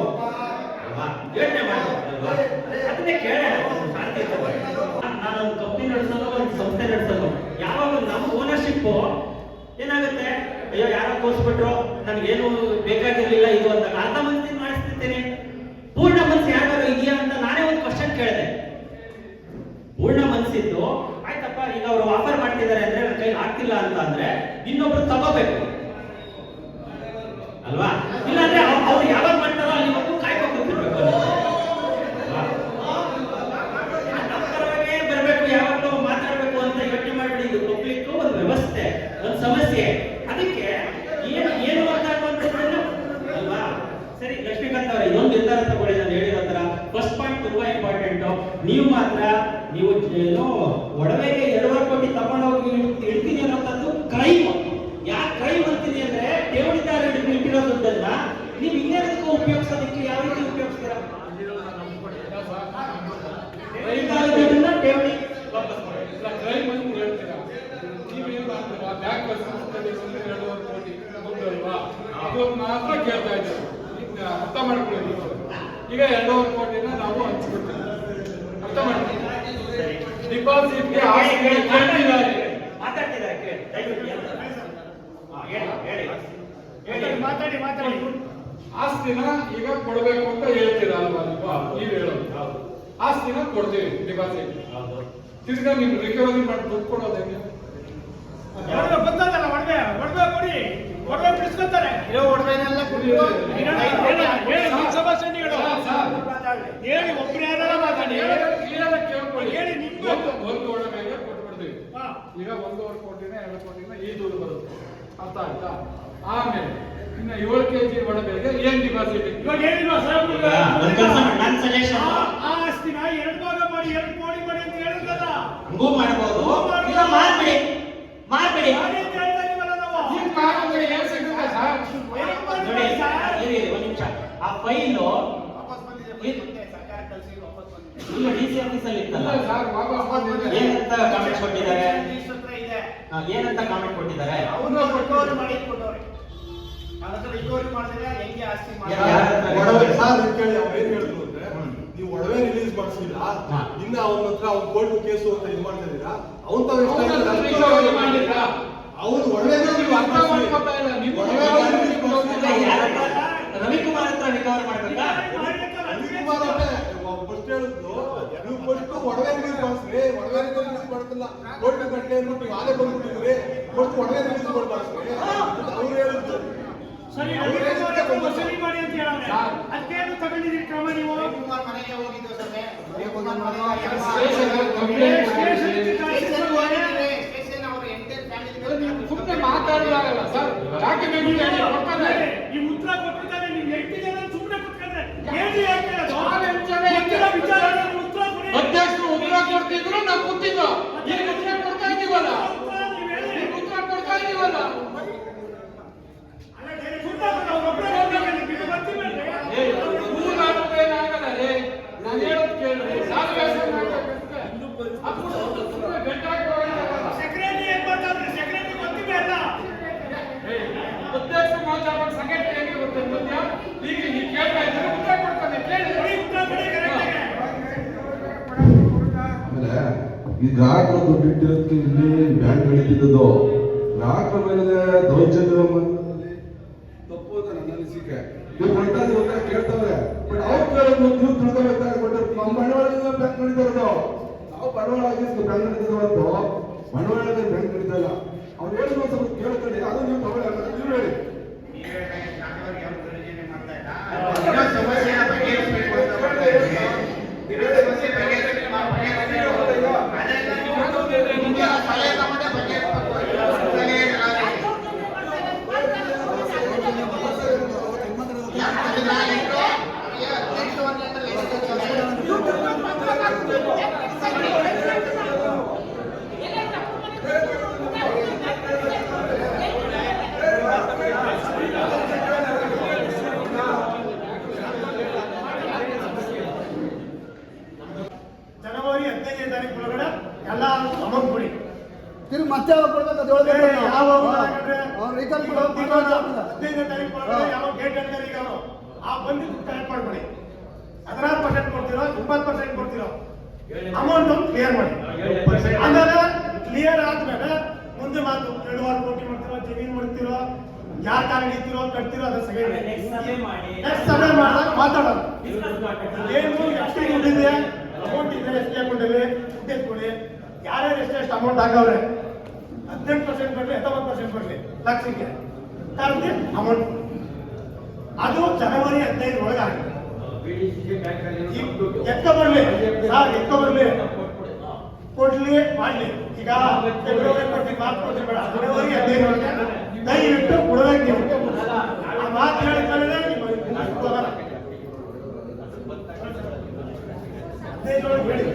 ಯೋಚನೆ ಮಾಡಲ್ವಾ? ಅದನ್ನೇ ಕೇಳೋಣ. ಶಾಂತಿ ನಾನೊಂದು ಕಂಪ್ನಿ ನಡೆಸೋದು, ಒಂದು ಸಂಸ್ಥೆ ನಡೆಸೋದು, ಯಾವಾಗ ನಮ್ಮ ಓನರ್ಶಿಪ್ ಏನಾಗುತ್ತೆ, ಅಯ್ಯೋ ಯಾರೋ ಕೋರ್ಸ್ಬಿಟ್ರು ನನಗೇನು ಬೇಕಾಗಿರ್ಲಿಲ್ಲ ಇದು ಅಂತ ಅರ್ಧ ಮನಸ್ಸಿನ ಮಾಡಿಸ್ತಿರ್ತೇನೆ. ಪೂರ್ಣ ಮನಸ್ಸು ಯಾರು ಇದೆಯಾ ಅಂತ ನಾನೇ ಒಂದು ಕ್ವಶನ್ ಕೇಳಿದೆ. ಪೂರ್ಣ ಮನಸ್ಸಿದ್ದು ಆಯ್ತಪ್ಪ, ಈಗ ಅವರು ಆಫರ್ ಮಾಡ್ತಿದ್ದಾರೆ ಅಂದ್ರೆ ನನ್ನ ಕೈಲಿ ಆಗ್ತಿಲ್ಲ ಅಂತ ಅಂದ್ರೆ ಇನ್ನೊಬ್ರು ತಗೋಬೇಕು ಅಲ್ವಾ? ಇಲ್ಲಾಂದ್ರೆ ಅವ್ರು ಯಾವಾಗ ಮಾಡ್ತಾರೋ ಅಲ್ಲಿವರೆಗೂ ಕಾಯ್ಕೊಂಡು ಕೂತಿರ್ಬೇಕು. ನಮ್ಮ ಪರವಾಗಿ ಬರ್ಬೇಕು, ಯಾವಾಗಲೂ ಮಾತಾಡ್ಬೇಕು ಅಂತ ಯೋಚನೆ ಮಾಡ್ಬಿಡಿ. ಇದು ಪಬ್ಲಿಕ್ ಒಂದು ವ್ಯವಸ್ಥೆ, ಒಂದು ಸಮಸ್ಯೆ. ಅದಕ್ಕೆ ಏನು ಮಾತಾಡುವಂಥದ್ದು ಅಲ್ವಾ? ಸರಿ ಲಕ್ಷ್ಮೀಕಾಂತ್ ಅವರೇ, ಇದೊಂದು ನಿರ್ಧಾರ ತಗೊಳ್ಳಿ. ನಾನು ಹೇಳಿರೋ ತರ ಫಸ್ಟ್ ಪಾಯಿಂಟ್ ತುಂಬಾ ಇಂಪಾರ್ಟೆಂಟ್. ನೀವು ಏನು ಒಡವೆಗೆ 2.5 ಕೋಟಿ ತಗೊಂಡೋಗಿ ಇಡ್ತೀನಿ ಅನ್ನೋಂಥದ್ದು ಕ್ರೈಮ್. ಯಾಕೆ ಕ್ರೈಮ್ ಅಂತೀನಿ ಅಂದ್ರೆ ಠೇವಣಿದಾರ ಇಟ್ಟಿರೋ ದುಡ್ಡನ್ನ ನೀವು ಇನ್ನೇನಕ್ಕೂ ಉಪಯೋಗಿಸೋದಕ್ಕೆ ಯಾವ ರೀತಿ ಉಪಯೋಗಿಸ್ತೀರಾ? ಠೇವಣಿದಾರರನ್ನ ಠೇವಣಿ ವಾಪಸ್ ಮಾಡಿ. ಕ್ರೈಮ್ ಅಂತ ಹೇಳ್ತೀರಾ, ನೀವೇನು ಮಾಡ್ತೀರಾ? ಬ್ಯಾಂಕ್ ಸಂಸ್ಥೆಯಲ್ಲಿ 2.5 ಕೋಟಿ ದುಡ್ಡು ಅಲ್ವಾ, ಅದು ಮಾತ್ರ ಕೇಳ್ತಾ ಇದ್ದಾರೆ. ಈಗ ಅರ್ಥ ಮಾಡ್ಕೊಳ್ಳಿ. ಈಗ 2.5 ಕೋಟಿನ ನಾವು ಹಂಚ್ಬಿಡ್ತೀವಿ. ಅರ್ಥ ಮಾಡ್ತೀವಿ. ಡಿಪಾಸಿಟ್ಗೆ ಮಾತಾಡ್ತಿದ್ದಾರೆ, ಮಾತಾಡಿ. ಆಸ್ತಿನ ಈಗ ಕೊಡ್ಬೇಕು ಅಂತ ಹೇಳ್ತೀರಾ ಅಲ್ವಾ? ನೀವು ಹೇಳೋದು ಆಸ್ತಿನ ಕೊಡ್ತೀವಿ ಡಿಪಾಸಿಟ್. ತಿರ್ಗಾ ನೀವು ರಿಕವರಿ ಮಾಡಿ ದುಡ್ಡು ಕೊಡೋದು ಹೆಂಗೆ? ಬಂದಲ್ಲ ಒಡವೆ ಕೊಡಿ, ಒಡವೆ ಬಿಡಿಸ್ಕೊತಾರೆ. ಒಡವೆನೆಲ್ಲ ಕೊಡಿ. ಹೇಳಿ ಒಬ್ಬರೇ ಮಾತಾಡಿ, ಕೇಳ್ಕೊಳ್ಳಿ. ಒಂದು ಒಡವೆಗೆ ಕೊಟ್ಬಿಡ್ತೀವಿ. ಈಗ 1.5 ಕೋಟಿನ 2 ಕೋಟಿನ ಈ ದುಡ್ಡು ಬರುತ್ತೆ. ಅರ್ಥ ಆಯ್ತಾ? ಆಮೇಲೆ ಇನ್ನ 7 kg ಒಡವೆಗೆ ಏನ್ ಡಿಪಾಸಿಟ್? ಇವಾಗ ಹೇಳಿಲ್ವಾ ಸರ್? ನನ್ನ ಸಜೆಷನ್ ಆ ಆಸ್ತಿನ 2 ಭಾಗ ಮಾಡಿ 2 ಕೋಟಿ ಮಾಡಿ ಅಂತ ಹೇಳಿದ್ರಲ್ಲ, ಹಂಗೂ ಮಾಡಬಹುದು. ಮಾಡ್ಬೇಡಿ ಅಂತ ಹೇಳ್ತಾ ಇದೀವಲ್ಲ ನಾವು. ಈಗ ಮಾಡಿದ್ರೆ ಏನ್ ಸಿಗುತ್ತೆ ಸರ್? ನೋಡಿ ಒಂದು ನಿಮಿಷ. ಆ ಫೈಲು ಇಲ್ಲ ಡಿಸಿ ಆಫೀಸ್ ಅಲ್ಲಿ ಇತ್ತಲ್ಲ ಸರ್, ವಾಪಸ್ ಬಂದಿದೆ. ಏನಂತ ಕಾಮೆಂಟ್ ಕೊಟ್ಟಿದ್ದಾರೆ? ಏನಂತ ಕಾಮೆಂಟ್ ಕೊಟ್ಟಿದ್ದಾರೆ? ಒಡವೆ ಸರ್ ಕೇಳಿ ಅವ್ರು ಏನ್ ಹೇಳಿದ್ರು ಅಂದ್ರೆ, ನೀವು ಒಡವೆ ರಿಲೀಸ್ ಮಾಡಿಸಿಲ್ಲ, ಇನ್ನ ಅವನ ಹತ್ರ ಅವ್ನ ಕೋರ್ಟ್ ಕೇಸು ಅಂತ ಇದು ಮಾಡ್ತಾ ಇದೀರಾ. ಅವ್ನು ತಾವು ಅವ್ನು ಒಡವೆ ನೀವು ಅರ್ಥ ಮಾಡ್ಕೊತಾ ಇಲ್ಲ. ನೀವು ರವಿಕುಮಾರ್ ಹತ್ರ ರಿಕವರ್ ಮಾಡ್ಬೇಕಾ? ಫಸ್ಟ್ ಹೇಳಿದ್ದು ನೀವು ಫಸ್ಟ್ ಒಡವೆ ರಿಲೀಸ್ ಮಾಡಿಸ್ರಿ. ಒಡವೆ ರಿಲೀಸ್ ಮಾಡ್ತಿಲ್ಲ, ಕೋರ್ಟ್ ಗಟ್ಟೆ ಅಂದ್ಬಿಟ್ಟು ನೀವು ಆಲೆ ಬಂದ್ಬಿಟ್ಟಿದ್ರಿ. ಫಸ್ಟ್ ಒಡವೆ ರಿಲೀಸ್ ಮಾಡ್ಬಾರ್ಸ್ರಿ ಅವ್ರು ಹೇಳಿದ್ದು. ಸರಿ, ವಸೂಲಿ ಮಾಡಿ ಅಂತ ಹೇಳವ್ರೆ. ಅದಕ್ಕೇನು ತಗೊಂಡಿದ್ದೀರಿ ಕ್ರಮ ನೀವು? ಮನೆಗೆ ಹೋಗಿದ್ದು ಸುಮ್ಮನೆ ಮಾತಾಡಲಾಗಲ್ಲ ಸರ್. ಡಾಕ್ಯುಮೆಂಟ್ ಕೊಡ್ತಾರೆ. ಈ ಉತ್ತರ ಕೊಟ್ಟಿದ್ದಾರೆ. ನೀವು 8 ಜನ ಸುಮ್ಮನೆ ಕೂತ್ಕೊಂಡ್ರೆ ಏನು ಹೇಳ್ತೀರದು? ಉತ್ತರ ಕೊಡಿ. ಅಧ್ಯಕ್ಷರು ಉತ್ತರ ಕೊಡ್ತಿದ್ರು, ನಾವು ಕೂತಿದ್ವು. ಈಗ ಉತ್ತರ ಕೊಡ್ತಾ ಇದೀವಲ್ಲ, ಉತ್ತರ ಕೊಡ್ತಾ ಇದೀವಲ್ಲ. ಏನಾಗಲ್ಲ ರೀ, ನಾನು ಹೇಳೋದು ಕೇಳ್ರಿ. ಸಾಲ ಗ್ರಾಹಕರ ದುಡ್ಡು ಇಟ್ಟಿರೋದಕ್ಕೆ ಇಲ್ಲಿ ಬ್ಯಾಂಕ್ ನಡೀತಿದ್ದದ್ದು. ಗ್ರಾಹಕರ ಮೇಲೆ ದೌರ್ಜನ್ಯ ಮಾಡೋದ್ರಲ್ಲಿ ತಪ್ಪು ಅಂತ ನನ್ನ ಅನಿಸಿಕೆ. ನೀವು ಕೊಡ್ತಾ ಇದ್ದೀರ ಕೇಳ್ತಾರೆ, ಬಟ್ ಅವ್ರು ಕೇಳೋದು ನೀವು ತಿಳ್ಕೊಬೇಕಾಗ್ಬಿಟ್ಟು ನಮ್ಮ ಬಂಡವಾಳದಿಂದ ಬ್ಯಾಂಕ್ ನಡೀತಿರೋದು. ನಾವು ಬಂಡವಾಳ ಆಗಿದ್ದು ಬ್ಯಾಂಕ್ ನಡೀತಿರೋ ಹೊರತು ಬಂಡವಾಳದ ಬ್ಯಾಂಕ್ ನಡೀತಾ ಇಲ್ಲ. ಅವ್ರು ಹೇಳಿದ್ರು ಒಂದು ಸ್ವಲ್ಪ ಕೇಳ್ಕೊಳ್ಳಿ, ಅದು ನೀವು ತಗೊಳ್ಳಿ ಅಂತ ನೀವು ಹೇಳಿ. ಜನವರಿ 15ನೇ ತಾರೀಕು ಒಳಗಡೆ ಎಲ್ಲ ಅಮೌಂಟ್ ಕೊಡಿ. ತಿರುಗಿ ಮತ್ತೆ ಯಾವಾಗ ಕೊಡ್ಬೇಕು ಅದು ಹೇಳ್ಬೇಕು. ಯಾವ ಅವ್ರು ರಿಟರ್ನ್ 15ನೇ ತಾರೀಕು ಒಳಗಡೆ ಯಾವ ಡೇಟ್ ಹೇಳ್ತಾರೆ ಈಗ ಅವರು ಆ ಬಂದು ಕಲೆಕ್ಟ್ ಮಾಡ್ಕೊಳ್ಳಿ. 16% ಕೊಡ್ತಿರೋ 20% ಕೊಡ್ತಿರೋ ಅಮೌಂಟ್ ಒಂದು ಕ್ಲಿಯರ್ ಮಾಡಿ. ಆಮೇಲೆ ಕ್ಲಿಯರ್ ಆದ್ಮೇಲೆ ಮುಂದೆ ಮಾತು 2.5 ಕೋಟಿ ಮಾಡ್ತಿರೋ, ಜಮೀನು ಮಾಡ್ತಿರೋ, ಯಾವ ಕಾರಣ ಇರ್ತಿರೋ ಕಟ್ತಿರೋ ಅದ್ರ ಸೆಕೆಂಡ್ ನೆಕ್ಸ್ಟ್ ಸಭೆ ಮಾಡಿದಾಗ ಮಾತಾಡೋದು. ಏನು ಎಷ್ಟು ದುಡ್ಡಿದೆ, ಅಮೌಂಟ್ ಇದೆ, ಎಷ್ಟು ಅಕೌಂಟಲ್ಲಿ ದುಡ್ಡು ಕೊಡಿ, ಯಾರ್ಯಾರು ಎಷ್ಟೆಷ್ಟು ಅಮೌಂಟ್ ಆಗವ್ರೆ, 18% ಬರಲಿ 19% ಬರಲಿ ಲಕ್ಷಕ್ಕೆ ಕರೆದು ಅಮೌಂಟ್ ಅದು ಜನವರಿ 15 ಒಳಗಾಗಿ ಎಕ್ಕ ಬರ್ಲಿ ಸರ್, ಎಕ್ಕ ಬರ್ಲಿ ಕೊಡ್ಲಿ ಮಾಡ್ಲಿ. ಈಗ ಫೆಬ್ರವರಿ ಕೊಡ್ತೀನಿ, ಮಾರ್ಚ್ ಕೊಡ್ತೀನಿ ಬೇಡ, ಜನವರಿ 15 ಒಳಗೆ ದಯವಿಟ್ಟು ಕೊಡ್ಬೇಕು. ನೀವು ಆ ಮಾತು ಹೇಳಿದ್ರೆ ನೀವು 15 ಒಳಗೆ ಹೇಳಿ.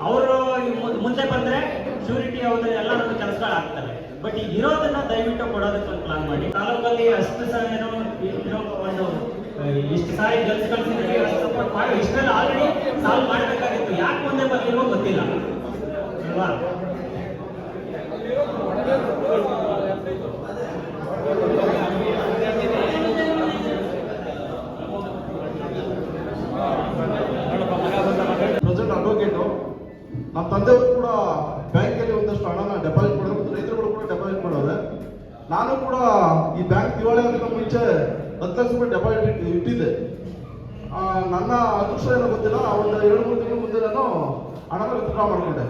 ಅವರು ಮುಂದೆ ಬಂದ್ರೆ ಶ್ಯೂರಿಟಿ ಅವ್ರ ಎಲ್ಲ ನಮ್ಮ ಕೆಲಸಗಳು ಆಗ್ತವೆ. ಬಟ್ ಈಗ ಇರೋದನ್ನ ದಯವಿಟ್ಟು ಕೊಡೋದಕ್ಕೆ ಒಂದು ಪ್ಲಾನ್ ಮಾಡಿ. ತಾಲೂಕಲ್ಲಿ ಅಷ್ಟು ಏನೋ ಒಂದು ಇಷ್ಟು ಸಾರಿ ಕೆಲಸ ಕಳಿಸಿದ್ರೆ ಅಷ್ಟು ಸಪೋರ್ಟ್ ಮಾಡಿ ಇಷ್ಟೆಲ್ಲ ಆಲ್ರೆಡಿ ಸಾಲ್ವ್ ಮಾಡಬೇಕಾಗಿತ್ತು. ಯಾಕೆ ಮುಂದೆ ಬರ್ಲಿಲ್ವೋ ಗೊತ್ತಿಲ್ಲ ಅಲ್ವಾ? ಪ್ರೆಸೆಂಟ್ ಅಡ್ವೊಕೇಟು ನಮ್ಮ ತಂದೆಯವರು ಕೂಡ ಬ್ಯಾಂಕಲ್ಲಿ ಒಂದಷ್ಟು ಹಣನ ಡೆಪಾಸಿಟ್ ಮಾಡೋದು ಮತ್ತು ರೈತರುಗಳು ಕೂಡ ಡೆಪಾಸಿಟ್ ಮಾಡೋರೆ. ನಾನು ಕೂಡ ಈ ಬ್ಯಾಂಕ್ ದಿವಾಳಿ ಆಗಲಿಕ್ಕೆ ಮುಂಚೆ 10 ಲಕ್ಷ ರೂಪಾಯಿ ಡೆಪಾಸಿಟ್ ಇಟ್ಟಿದ್ದೆ. ನನ್ನ ಅದೃಷ್ಟ ಏನೋ ಗೊತ್ತಿಲ್ಲ, ಒಂದು 2-3 ತಿಂಗಳ ಮುಂದೆ ನಾನು ಹಣನ ವಿತ್ಡ್ರಾ ಮಾಡಿಕೊಂಡೆ.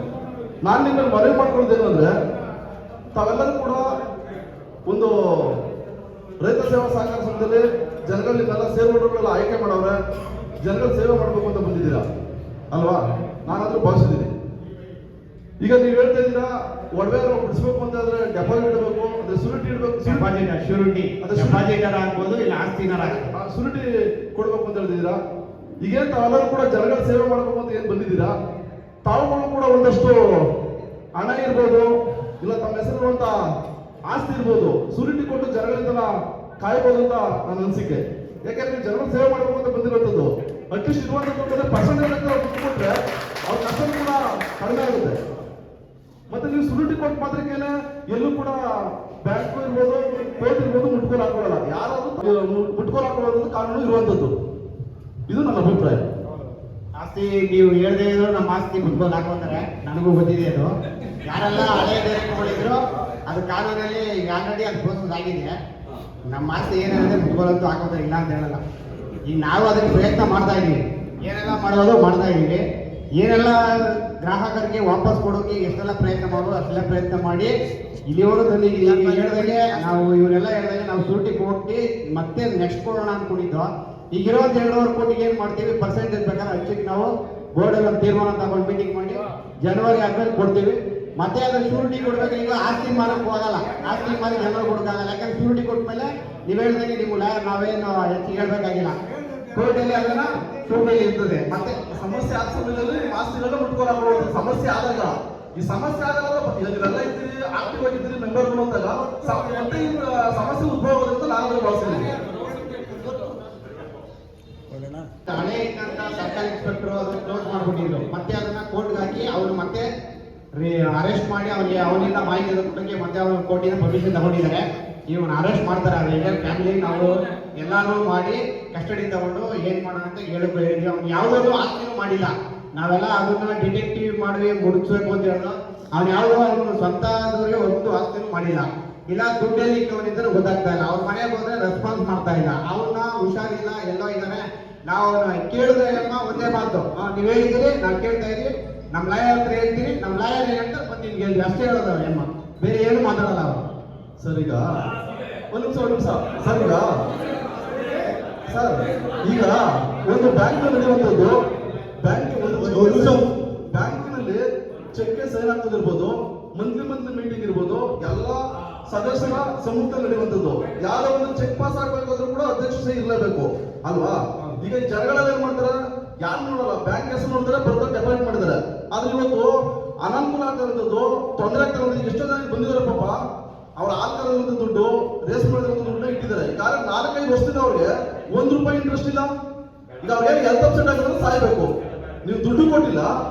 ನಾನು ನಿಮ್ಮಲ್ಲಿ ಮನವಿ ಮಾಡ್ಕೊಳ್ಳೋದೇನು ಅಂದರೆ, ತಾವೆಲ್ಲರೂ ಕೂಡ ಒಂದು ರೈತ ಸೇವಾ ಸಹಕಾರ ಸಂಘದಲ್ಲಿ ಜನಗಳನ್ನೆಲ್ಲ ಸೇರ್ಪಡೆಗಳೆಲ್ಲ ಆಯ್ಕೆ ಮಾಡವ್ರೆ, ಜನಗಳ ಸೇವೆ ಮಾಡಬೇಕು ಅಂತ ಬಂದಿದ್ದೀರಾ ಅಲ್ವಾ? ನಾನಾದ್ರೂ ಭಾವಿಸಿದ್ದೀನಿ. ಈಗ ನೀವು ಹೇಳ್ತಾ ಇದ್ದೀರಾ ಒಡವೆ ಬಿಡಿಸ್ಬೇಕು ಅಂತಂದ್ರೆ ಡೆಪಾಸಿಟ್ ಇಡಬೇಕು, ಅಂದ್ರೆ ಸುರಿಟಿ ಇಡಬೇಕು. ಡೆಪಾಸಿಟರ್ ಆಗ್ಬೋದು, ಇಲ್ಲ ಆಸ್ತಿನಾರ ಸುರಿಟಿ ಕೊಡ್ಬೇಕು ಅಂತ ಹೇಳ್ತಿದ್ದೀರಾ. ಈಗೇನು ತಾವೆಲ್ಲರೂ ಕೂಡ ಜನಗಳ ಸೇವೆ ಮಾಡಬೇಕು ಅಂತ ಏನು ಬಂದಿದ್ದೀರಾ, ತಾವುಗಳು ಕೂಡ ಒಂದಷ್ಟು ಹಣ ಇರ್ಬೋದು, ಇಲ್ಲ ತಮ್ಮ ಹೆಸರಿರುವಂತ ಆಸ್ತಿ ಇರ್ಬೋದು, ಸುರಿಟಿ ಕೊಟ್ಟು ಜನಗಳಿಂದ ಕಾಯ್ಬೋದು ಅಂತ ನನ್ನ ಅನಿಸಿಕೆ. ಯಾಕೆಂದ್ರೆ ಜನಗಳ ಸೇವೆ ಮಾಡಬೇಕು ಅಂತ ಬಂದಿರುವಂಥದ್ದು. ಅಟ್ಲೀಸ್ಟ್ ಇರುವಂಥದ್ದು ಪರ್ಸೆಂಟೇಜ್ ಕೊಟ್ರೆ ಅವ್ರ ಕಷ್ಟ ಕೂಡ ಕಡಿಮೆ ಆಗುತ್ತೆ. ಮತ್ತೆ ನೀವು ಸುರಿಟಿ ಕೊಟ್ಟು ಮಾತ್ರಕ್ಕೇನೆ ಎಲ್ಲೂ ಕೂಡ ಬ್ಯಾಂಕ್ ಇರ್ಬೋದು, ಕೋರ್ಟ್ ಇರ್ಬೋದು ಮುಟ್ಕೋಲ್ ಹಾಕೊಳ್ಳಲ್ಲ. ಯಾರಾದ್ರೂ ಮುಟ್ಕೋಲ್ ಹಾಕೊಳ್ಳೋದು ಕಾನೂನು ಇರುವಂಥದ್ದು. ಇದು ನನ್ನ ಅಭಿಪ್ರಾಯ. ಆಸ್ತಿ ನೀವು ಹೇಳ್ದೇ ಇದ್ರು ನಮ್ಮ ಆಸ್ತಿ ಮುಟ್ಕೊಂಡು ಹಾಕೋತಾರೆ, ನನಗೂ ಗೊತ್ತಿದೆ ಅದು. ಯಾರೆಲ್ಲ ಹಳೆ ಬೇರೆಗಳಿದ್ರು ಅದು ಕಾನೂನಲ್ಲಿ ಈಗ ಆಲ್ರೆಡಿ ಅದು ಪ್ರೋಸೆಸ್ ಆಗಿದೆ. ನಮ್ಮ ಆಸ್ತಿ ಏನೇನಿದೆ ಮುಟ್ಕೊಳ್ಳಂತೂ ಹಾಕೋತಾರೆ, ಇಲ್ಲ ಅಂತ ಹೇಳಲ್ಲ. ಈಗ ನಾವು ಅದಕ್ಕೆ ಪ್ರಯತ್ನ ಮಾಡ್ತಾ ಇದ್ದೀವಿ, ಏನೆಲ್ಲ ಮಾಡೋದು ಮಾಡ್ತಾ ಇದ್ದೀವಿ. ಏನೆಲ್ಲ ಗ್ರಾಹಕರಿಗೆ ವಾಪಸ್ ಕೊಡೋಕೆ ಎಷ್ಟೆಲ್ಲ ಪ್ರಯತ್ನ ಮಾಡೋದು ಅಷ್ಟೆಲ್ಲ ಪ್ರಯತ್ನ ಮಾಡಿ ಇಲ್ಲಿವರೆಗೂ ತಂದಿದ್ದೀವಿ. ಹೇಳ್ದಂಗೆ ನಾವು ಇವರೆಲ್ಲ ಹೇಳ್ದಂಗೆ ನಾವು ಸೂಟಿ ಕೊಟ್ಟು ಮತ್ತೆ ನೆಕ್ಸ್ಟ್ ಕೊಡೋಣ ಅನ್ಕೊಂಡಿದ್ದು. ಈಗಿರೋ 2.5 ಕೋಟಿಗೆ ಏನು ಮಾಡ್ತೀವಿ, ಪರ್ಸೆಂಟೇಜ್ ಬೇಕಾದ್ರೆ ಹಚ್ಚಿಗೆ ನಾವು ಬೋರ್ಡಲ್ಲಿ ಒಂದು ತೀರ್ಮಾನ ತಗೊಂಡು ಮೀಟಿಂಗ್ ಮಾಡಿ ಜನವರಿ ಆದ್ಮೇಲೆ ಕೊಡ್ತೀವಿ. ಮತ್ತೆ ಅದನ್ನ ಶ್ಯೂರಿಟಿ ಕೊಡ್ಬೇಕು. ಈಗ ಆಸ್ತಿ ಮಾರಕ್ಕೆ ಹೋಗಲ್ಲ, ಆಸ್ತಿ ಮಾರಿ ಜನರು ಕೊಡೋಕ್ಕಾಗಲ್ಲ. ಯಾಕಂದ್ರೆ ಶ್ಯೂರಿಟಿ ಕೊಟ್ಮೇಲೆ ನೀವು ಹೇಳ್ದಂಗೆ ನೀವು ನಾವೇನು ಹೆಚ್ಚಿಗೆ ಹೇಳ್ಬೇಕಾಗಿಲ್ಲ, ಕೋರ್ಟಲ್ಲಿ ಅದನ್ನ ಶ್ಯೂರಿಟಿ ಇರ್ತದೆ. ಮತ್ತೆ ಸಮಸ್ಯೆ ಆದ ಸಮಯದಲ್ಲಿ ಆಸ್ತಿಗಳನ್ನ ಮುಟ್ಕೊಳ್ಳೋದು. ಸಮಸ್ಯೆ ಆದಾಗ ಈ ಸಮಸ್ಯೆ ಆಗಲ್ಲ, ಇವೆಲ್ಲ ಇದ್ದೀರಿ, ಆಕ್ಟಿವ್ ಆಗಿದ್ದೀರಿ ಮೆಂಬರ್ಗಳು ಅಂದಾಗ ಮತ್ತೆ ಈ ಸಮಸ್ಯೆ ಉದ್ಭವ ಆಗೋದ್ರಿಂದ ನಾನು ಭಾವಿಸಿದ್ದೀನಿ. ಹಳೆ ಇದ್ದಂತ ಸರ್ಕಾರಿ ಇನ್ಸ್ಪೆಕ್ಟರ್ ಅದನ್ನ ಕ್ಲೋಸ್ ಮಾಡ್ಬಿಟ್ಟಿದ್ರು. ಮತ್ತೆ ಅದನ್ನ ಕೋರ್ಟ್ಗೆ ಹಾಕಿ ಅವ್ರು ಮತ್ತೆ ಅರೆಸ್ಟ್ ಮಾಡಿ ಅವನಿಂದ ಮಾಹಿತಿ ಕೊಟ್ಟಕ್ಕೆ ಮತ್ತೆ ಅವ್ರು ಕೋರ್ಟಿನ ಪರ್ಮಿಷನ್ ತಗೊಂಡಿದ್ದಾರೆ. ಇವನ್ನ ಅರೆಸ್ಟ್ ಮಾಡ್ತಾರೆ. ಅದ್ರ ಫ್ಯಾಮಿಲಿ ನಾವು ಎಲ್ಲಾನು ಮಾಡಿ ಕಸ್ಟಡಿ ತಗೊಂಡು ಏನ್ ಮಾಡೋಣ ಅಂತ ಹೇಳಿದ್ವಿ. ಅವ್ನು ಯಾವುದೋ ಆಸ್ತಿನೂ ಮಾಡಿಲ್ಲ. ನಾವೆಲ್ಲ ಅದನ್ನ ಡಿಟೆಕ್ಟಿವ್ ಮಾಡಿ ಮುಗಿಸ್ಬೇಕು ಅಂತ ಹೇಳಿದ್ರು. ಅವ್ನು ಯಾವುದೋ ಅವನು ಸ್ವಂತದವ್ರಿಗೆ ಒಂದು ಆಸ್ತಿನೂ ಮಾಡಿಲ್ಲ. ಇಲ್ಲ ದುಡ್ಡಲ್ಲಿ ಅವನಿದ್ರೆ ಗೊತ್ತಾಗ್ತಾ ಇಲ್ಲ. ಅವ್ರ ಮನೆಗೆ ಹೋದ್ರೆ ರೆಸ್ಪಾನ್ಸ್ ಮಾಡ್ತಾ ಇಲ್ಲ. ಅವನ್ನ ಹುಷಾರಿಲ್ಲ ಎಲ್ಲೋ ಇದ್ದಾನೆ. ನಾವು ಕೇಳಿದ್ರೆ ಒಂದೇ ಮಾತು, ನೀವ್ ಹೇಳಿದಿರಿ ನಾವು ಕೇಳ್ತಾ ಇದೀವಿ, ನಮ್ ಲಾಯರ್ ಹತ್ರ ಹೇಳ್ತೀರಿ, ನಮ್ ಲಾಯರ್ ಏನಂತ ಬಂದು ನಿಮ್ಗೆ ಹೇಳಿ ಅಷ್ಟೇ ಹೇಳೋದು ಅಮ್ಮ, ಬೇರೆ ಏನು ಮಾತಾಡಲ್ಲ ಅವರು. ಸರ್ ಈಗ ಒಂದು ನಿಮಿಷ ಸರ್, ಈಗ ಒಂದು ಬ್ಯಾಂಕ್ ನಡೆಯುವಂಥದ್ದು, ಬ್ಯಾಂಕಿನಲ್ಲಿ ಚೆಕ್ ಸೈನ್ ಹಾಕೋದಿರ್ಬೋದು, ಮಂತ್ಲಿ ಮೀಟಿಂಗ್ ಇರ್ಬೋದು, ಎಲ್ಲ ಸದಸ್ಯರ ಸಮ್ಮುಖ ನಡೆಯುವಂಥದ್ದು. ಯಾರೋ ಒಂದು ಚೆಕ್ ಪಾಸ್ ಆಗ್ಬೇಕಾದ್ರೂ ಕೂಡ ಅಧ್ಯಕ್ಷ ಸಹಿ ಇರಲೇಬೇಕು ಅಲ್ವಾ? ಈಗ ಜನಗಳಲ್ಲಿ ಏನ್ ಮಾಡ್ತಾರೆ, ಯಾರು ನೋಡಲ್ಲ, ಬ್ಯಾಂಕ್ ಹೆಸರು ನೋಡ್ತಾರೆ, ಬರ್ತಾರೆ, ಡೆಪಾಸಿಟ್ ಮಾಡಿದ್ದಾರೆ. ಆದ್ರೆ ಇವತ್ತು ಅನಾನುಕೂಲ ಆಗ್ತಿರೋದು, ತೊಂದರೆ ಆಗ್ತಿರೋದು. ಎಷ್ಟೋ ಜನ ಬಂದಿದ್ದಾರೆ ಪಾಪ, ಅವ್ರ ಆಲ್ಕಾರದ ದುಡ್ಡು, ರೇಸ್ ಮಾಡಿರೋ ದುಡ್ಡು ಇಟ್ಟಿದ್ದಾರೆ. ಈಗ 4-5 ವರ್ಷದಿಂದ ಅವ್ರಿಗೆ ₹1 ಇಂಟ್ರೆಸ್ಟ್ ಇಲ್ಲ. ಈಗ ಅವ್ರಿಗೆ ಹೆಲ್ತ್ ಅಪ್ಸೆಟ್ ಆಗಿರೋದು ಸಾಯ್ಬೇಕು. ನೀವು ದುಡ್ಡು ಕೊಟ್ಟಿಲ್ಲ,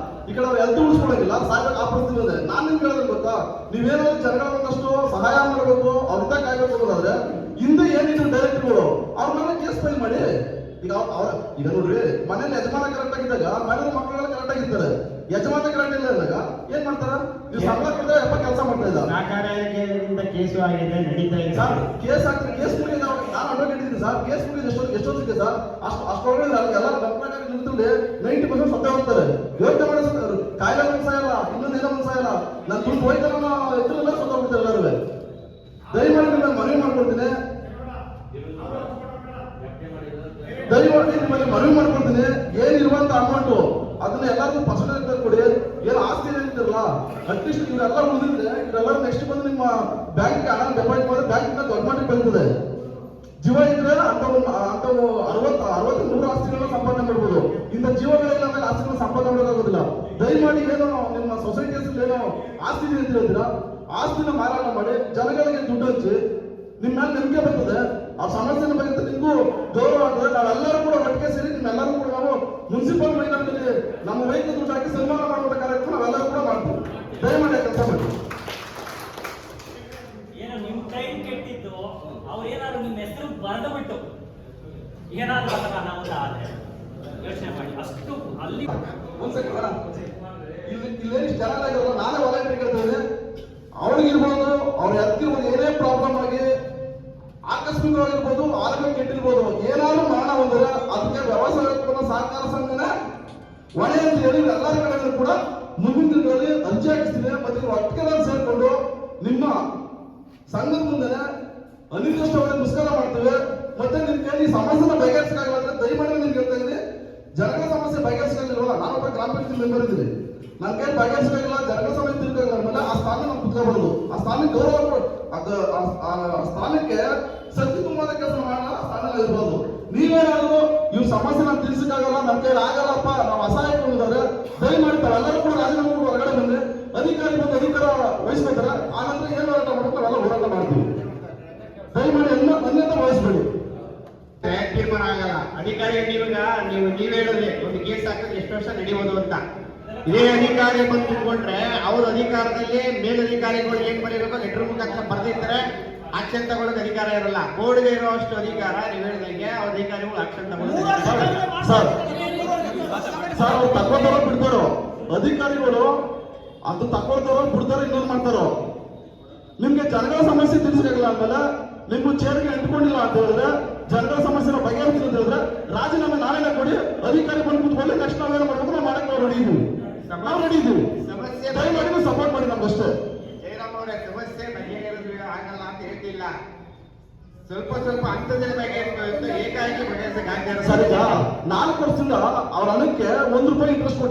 ಈ ಕಡೆ ಅವ್ರು ಹೆಲ್ತ್ ಉಳಿಸ್ಕೊಳಂಗಿಲ್ಲ, ಸಾಯ್ಬೇಕು. ಆ ಪರಿಸ್ಥಿತಿ ಇದೆ. ನಾನು ನಿಮ್ಗೆ ಹೇಳಿದ್ರೆ ಗೊತ್ತಾ, ನೀವೇನಾದ್ರು ಜನಗಳನ್ನಷ್ಟು ಸಹಾಯ ಮಾಡಬೇಕು, ಅವ್ರ ಕಾಯ್ಬೇಕು ಅನ್ನೋದಾದ್ರೆ ಹಿಂದೆ ಏನಿದ್ರು ಡೈರೆಕ್ಟ್ಗಳು ಅವ್ರ ಮೇಲೆ ಕೇಸ್ ಫೈಲ್ ಮಾಡಿ. ಈಗ ನೋಡ್ರಿ, ಮನೇಲಿ ಯಜಮಾನ ಕರೆಕ್ಟ್ ಆಗಿದ್ದಾಗ ಮನೇಲಿ ಮಕ್ಕಳೆಲ್ಲ ಕರೆಕ್ಟ್ ಆಗಿರ್ತಾರೆ. ಯಜಮಾನ ಕರೆಕ್ಟ್ ಇಲ್ಲ ಅಂದಾಗ ಏನ್ ಮಾಡ್ತಾರ? ನೀವು ಸಂಬಳ ಕೊಟ್ಟರೆ ಕೆಲಸ ಮಾಡ್ತಾ ಇದ್ದಾರೆ. ಕೇಸು ಆಗಿದೆ, ನಡೀತಾ ಇದೆ ಸರ್. ಕೇಸ್ ಆಗ್ತದೆ, ಕೇಸ್ ಮುಗಿದ ನಾನು ಅಡ್ವೊಕೇಟ್ ಇದ್ದೀನಿ ಸರ್. ಕೇಸ್ ಮುಗಿದ ಎಷ್ಟೊತ್ತಿಗೆ ಸರ್, ಅಷ್ಟೊಳಗೆ ಎಲ್ಲ ನಿಂತಲ್ಲಿ 90% ಸತ್ತ ಹೋಗ್ತಾರೆ. ಯೋಚನೆ ಮಾಡಿ, ಕಾಯಿಲೆ ಮನಸ್ಸಾಯಲ್ಲ, ಇನ್ನೊಂದೇನೋ ಮನಸ್ಸಾಯಲ್ಲ, ನನ್ನ ದುಡ್ಡು ಹೋಯ್ತಾರ ಎತ್ತರೆಲ್ಲ ಸತ್ತ ಹೋಗ್ತಾರೆ ಎಲ್ಲರೂ. ದಯಮಾಡಿ ನಿಮ್ಮಲ್ಲಿ ಮನವಿ ಮಾಡ್ಕೊಡ್ತೀನಿ, ನಿಮ್ಮಲ್ಲಿ ಮನವಿ ಮಾಡ್ಕೊಡ್ತೀನಿ, ಏನಿರುವಂತ ಅಮೌಂಟು ಅದನ್ನ ಎಲ್ಲರಿಗೂ ಪರ್ಸೆಂಟೇಜ್ ಕೊಡಿ. ಏನು ಆಸ್ತಿ ಏನಿರಲ್ಲ, ಅಟ್ಲೀಸ್ಟ್ ಇವರೆಲ್ಲ ಉಳಿದಿದ್ರೆ ಇವರೆಲ್ಲರೂ ನೆಕ್ಸ್ಟ್ ಬಂದು ನಿಮ್ಮ ಬ್ಯಾಂಕ್ ಹಣ ಡೆಪಾಸಿಟ್ ಮಾಡಿದ್ರೆ ಬ್ಯಾಂಕ್ ದೊಡ್ಡ ಮಟ್ಟಿಗೆ ಬೆಳೆದಿದೆ. ಜೀವ ಇದ್ರೆ ಅಂತವು 60-100 ಆಸ್ತಿಗಳನ್ನ ಸಂಪಾದನೆ ಮಾಡ್ಬೋದು. ಇಂಥ ಜೀವಗಳಿಲ್ಲ ಮೇಲೆ ಆಸ್ತಿಗಳನ್ನ ಸಂಪಾದನೆ ಮಾಡೋಕ್ಕಾಗೋದಿಲ್ಲ. ದಯಮಾಡಿ ಏನೋ ನಿಮ್ಮ ಸೊಸೈಟಿ ಏನೋ ಆಸ್ತಿ ಇದೆ ಅಂತ ಹೇಳ್ತೀರಾ, ಆಸ್ತಿನ ಮಾರಾಟ ಮಾಡಿ ಜನಗಳಿಗೆ ದುಡ್ಡು ಹಂಚಿ, ನಿಮ್ಮ ಮೇಲೆ ನಂಬಿಕೆ ಬರ್ತದೆ. ಆ ಸಮಸ್ಯೆನ ಬಗ್ಗೆ ನಿಮಗೂ ಗೌರವ ಆಗ್ತದೆ. ನಾವೆಲ್ಲರೂ ಕೂಡ ಒಟ್ಟಿಗೆ ಸೇರಿ ನಿಮ್ಮೆಲ್ಲರೂ ಕೂಡ ನಾವು ಮುನ್ಸಿಪಲ್ ಮೈದಾನದಲ್ಲಿ ನಮ್ಮ ವೈದ್ಯ ದುಡ್ಡು ಹಾಕಿ ಸನ್ಮಾನ ಮಾಡುವಂತ ಕಾರ್ಯಕ್ರಮ ನಾವೆಲ್ಲರೂ ಕೂಡ ಮಾಡ್ತೀವಿ. ದಯಮಾಡಿ ಕೆಲಸ ಮಾಡಿ. ಏನು ನಿಮ್ ಕೈ ಕೆಟ್ಟಿದ್ದು, ಅವ್ರು ಏನಾದ್ರು ನಿಮ್ಮ ಹೆಸರು ಬರೆದು ಬಿಟ್ಟು ಏನಾದ್ರು ಅದರ ಅನಾಹುತ ಆದ್ರೆ ಯೋಚನೆ ಮಾಡಿ. ಅಷ್ಟು ಅಲ್ಲಿ ಇಲ್ಲೇನಿಷ್ಟು ಜನ ಆಗಿರಲ್ಲ, ನಾನೇ ವಾಲಂಟಿಯರ್ ಕೇಳ್ತೇನೆ. ಅವ್ರಿಗಿರ್ಬೋದು, ಅವ್ರ ಎತ್ತಿರ್ಬೋದು, ಏನೇ ಪ್ರಾಬ್ಲಮ್ ಆಗಿ ಆಕಸ್ಮಿಕವಾಗಿರ್ಬೋದು, ಆರೋಗ್ಯ ಕೆಟ್ಟಿರ್ಬೋದು, ಏನಾದ್ರು ಮರಣ ಹೊಂದರೆ ಅದಕ್ಕೆ ವ್ಯವಸಾಯ ಸಹಕಾರ ಸಂಘನ ಹೊಣೆ ಅಂತ ಹೇಳಿ ಎಲ್ಲರ ಕಡೆಯಲ್ಲೂ ಕೂಡ ಮುಂದಿನ ದಿನಗಳಲ್ಲಿ ಅರ್ಜಿ ಹಾಕಿಸ್ತೀನಿ. ಮತ್ತೆ ಒಟ್ಟಿಗೆ ಸೇರ್ಕೊಂಡು ನಿಮ್ಮ ಸಂಘದ ಮುಂದೆ ಅನಿರ್ದಿಷ್ಟವಾಗಿ ಮುಸ್ಕರ ಮಾಡ್ತೇವೆ. ಮತ್ತೆ ನಿಮ್ ಕೈ ಸಮಸ್ಯೆನ ಬಗೆಹರಿಸಕ್ಕಾಗಲ್ಲ, ದಯಮಾಡಿ ನಿಮ್ಗೆ ಹೇಳ್ತಾ ಇದ್ದೀನಿ, ಜನಗಳ ಸಮಸ್ಯೆ ಬಗೆಹರಿಸಕ್ಕಾಗಿಲ್ವಲ್ಲ. ನಾನೊಬ್ಬ ಗ್ರಾಮ ಪಂಚಾಯತ್ ಮೆಂಬರ್ ಇದ್ದೀನಿ, ನನ್ನ ಕೈ ಬಗೆಹರಿಸಕ್ಕಾಗಿಲ್ಲ, ಜನಗಳ ಸಮಸ್ಯೆ ತಿಳ್ಕೊಳ್ಳೋ ಮೇಲೆ ಆ ಸ್ಥಾನ ನಾವು ಕುತ್ಕೋಬಾರ್ದು. ಆ ಸ್ಥಾನಕ್ಕೆ ಗೌರವ, ಆ ಸ್ಥಾನಕ್ಕೆ ಶಕ್ತಿ ತುಂಬಾದ ಕೆಲಸ ಮಾಡೋಣ, ಆ ಸ್ಥಾನ ಇರ್ಬೋದು. ನೀವೇನಾದ್ರು ಇವ್ ಸಮಸ್ಯೆ ನಾನು ತಿಳಿಸಕ್ಕಾಗಲ್ಲ, ನನ್ನ ಕೈ ಆಗಲ್ಲಪ್ಪ, ನಾವು ಅಸಹಾಯಕರು ಇದ್ದಾರೆ, ದಯಮಾಡಿ ತಾವೆಲ್ಲರೂ ಕೂಡ ರಾಜೀನಾಮೆ ಮಾಡಿ ಹೊರಗಡೆ ಬಂದ್ರೆ ಅಧಿಕಾರಿ ಬಂದು ಅಧಿಕಾರ ವಹಿಸ್ಬೇಕಾರೆ ಆನಂತರ ಏನು ಹೋರಾಟ ಮಾಡಬೇಕು ನಾವೆಲ್ಲ ಹೋರಾಟ ಮಾಡ್ತೀವಿ. ದಯಮಾಡಿ ಅನ್ಯತ ವಹಿಸ್ಬೇಡಿ. ತೀರ್ಮಾನ ಆಗಲ್ಲ. ಅಧಿಕಾರಿ ನೀವು ಹೇಳಿದ್ರೆ ಒಂದು ಕೇಸ್ ಹಾಕಿದ್ರೆ ಎಷ್ಟು ವರ್ಷ ನಡೆಯುವುದು ಅಂತ. ಇದೇ ಅಧಿಕಾರಿ ಬಂದು ತಿಳ್ಕೊಂಡ್ರೆ ಅವ್ರ ಅಧಿಕಾರದಲ್ಲಿ ಮೇಲಧಿಕಾರಿಗಳು ಏನ್ ಬರೀಬೇಕು ಲೆಟರ್ ಮುಖಾಂತರ ಬರ್ದಿರ್ತಾರೆ. ಆಕ್ಷನ್ ತಗೊಳ್ಳೋಕೆ ಅಧಿಕಾರ ಇರಲ್ಲ. ಬೋರ್ಡ್ಗೆ ಇರುವಷ್ಟು ಅಧಿಕಾರ ನೀವು ಹೇಳಿದಂಗೆ ಅವ್ರ ಅಧಿಕಾರಿಗಳು ಆಕ್ಷನ್ ತಗೊಳ್ಳೋದು. ಸರ್ ಅವ್ರು ತಗೊಳ್ತಾರೋ ಬಿಡ್ತಾರೋ, ಅಧಿಕಾರಿಗಳು ಅದು ತಗೊಳ್ತಾರೋ ಬಿಡ್ತಾರೋ ಇನ್ನೊಂದು ಮಾಡ್ತಾರೋ. ನಿಮ್ಗೆ ಜನಗಳ ಸಮಸ್ಯೆ ತಿಳಿಸಕ್ಕಾಗಲ್ಲ ಅಂದ್ಮೇಲೆ, ನಿಮ್ಮ ಚೇರ್ಗೆ ಅಂಟ್ಕೊಂಡಿಲ್ಲ ಅಂತ ಹೇಳಿದ್ರೆ, ಜನಗಳ ಸಮಸ್ಯೆನ ಬಗೆಹರಿಸ್ತೀನಿ ಅಂತ ಹೇಳಿದ್ರೆ ರಾಜೀನಾಮೆ ನಾಳೆನೇ ಕೊಡಿ. ಅಧಿಕಾರಿ ಬಂದು ಕೂತ್ಕೊಳ್ಳಿ, ನೆಕ್ಸ್ಟ್ ನಾವೇನು ಮಾಡ್ಬೇಕು ನಾವು ಮಾಡಕ್ಕೆ ನಾವು ರೆಡಿ ಇದ್ದೀವಿ. ಸಮಸ್ಯೆ ದಯಮಾಡಿ ಸಪೋರ್ಟ್ ಮಾಡಿ ನಮ್ಗಷ್ಟೇ. ಜಯರಾಮ್ ಅವರ ಸಮಸ್ಯೆ ಬಗೆಹರಿದು ಆಗಲ್ಲ ಅಂತ ಹೇಳ್ತಿಲ್ಲ. ಸ್ವಲ್ಪ ಹಂತದಲ್ಲಿ ಬಗೆಹರಿಸಬೇಕು, ಏಕಾಏಕಿ ಬಗೆಹರಿಸಕ್ಕೆ ಆಗ್ತಾ ಸರ್, ಈಗ 4 ವರ್ಷದಿಂದ ಅವ್ರ ಹಣಕ್ಕೆ ₹1 ಇಂಟ್ರೆಸ್ಟ್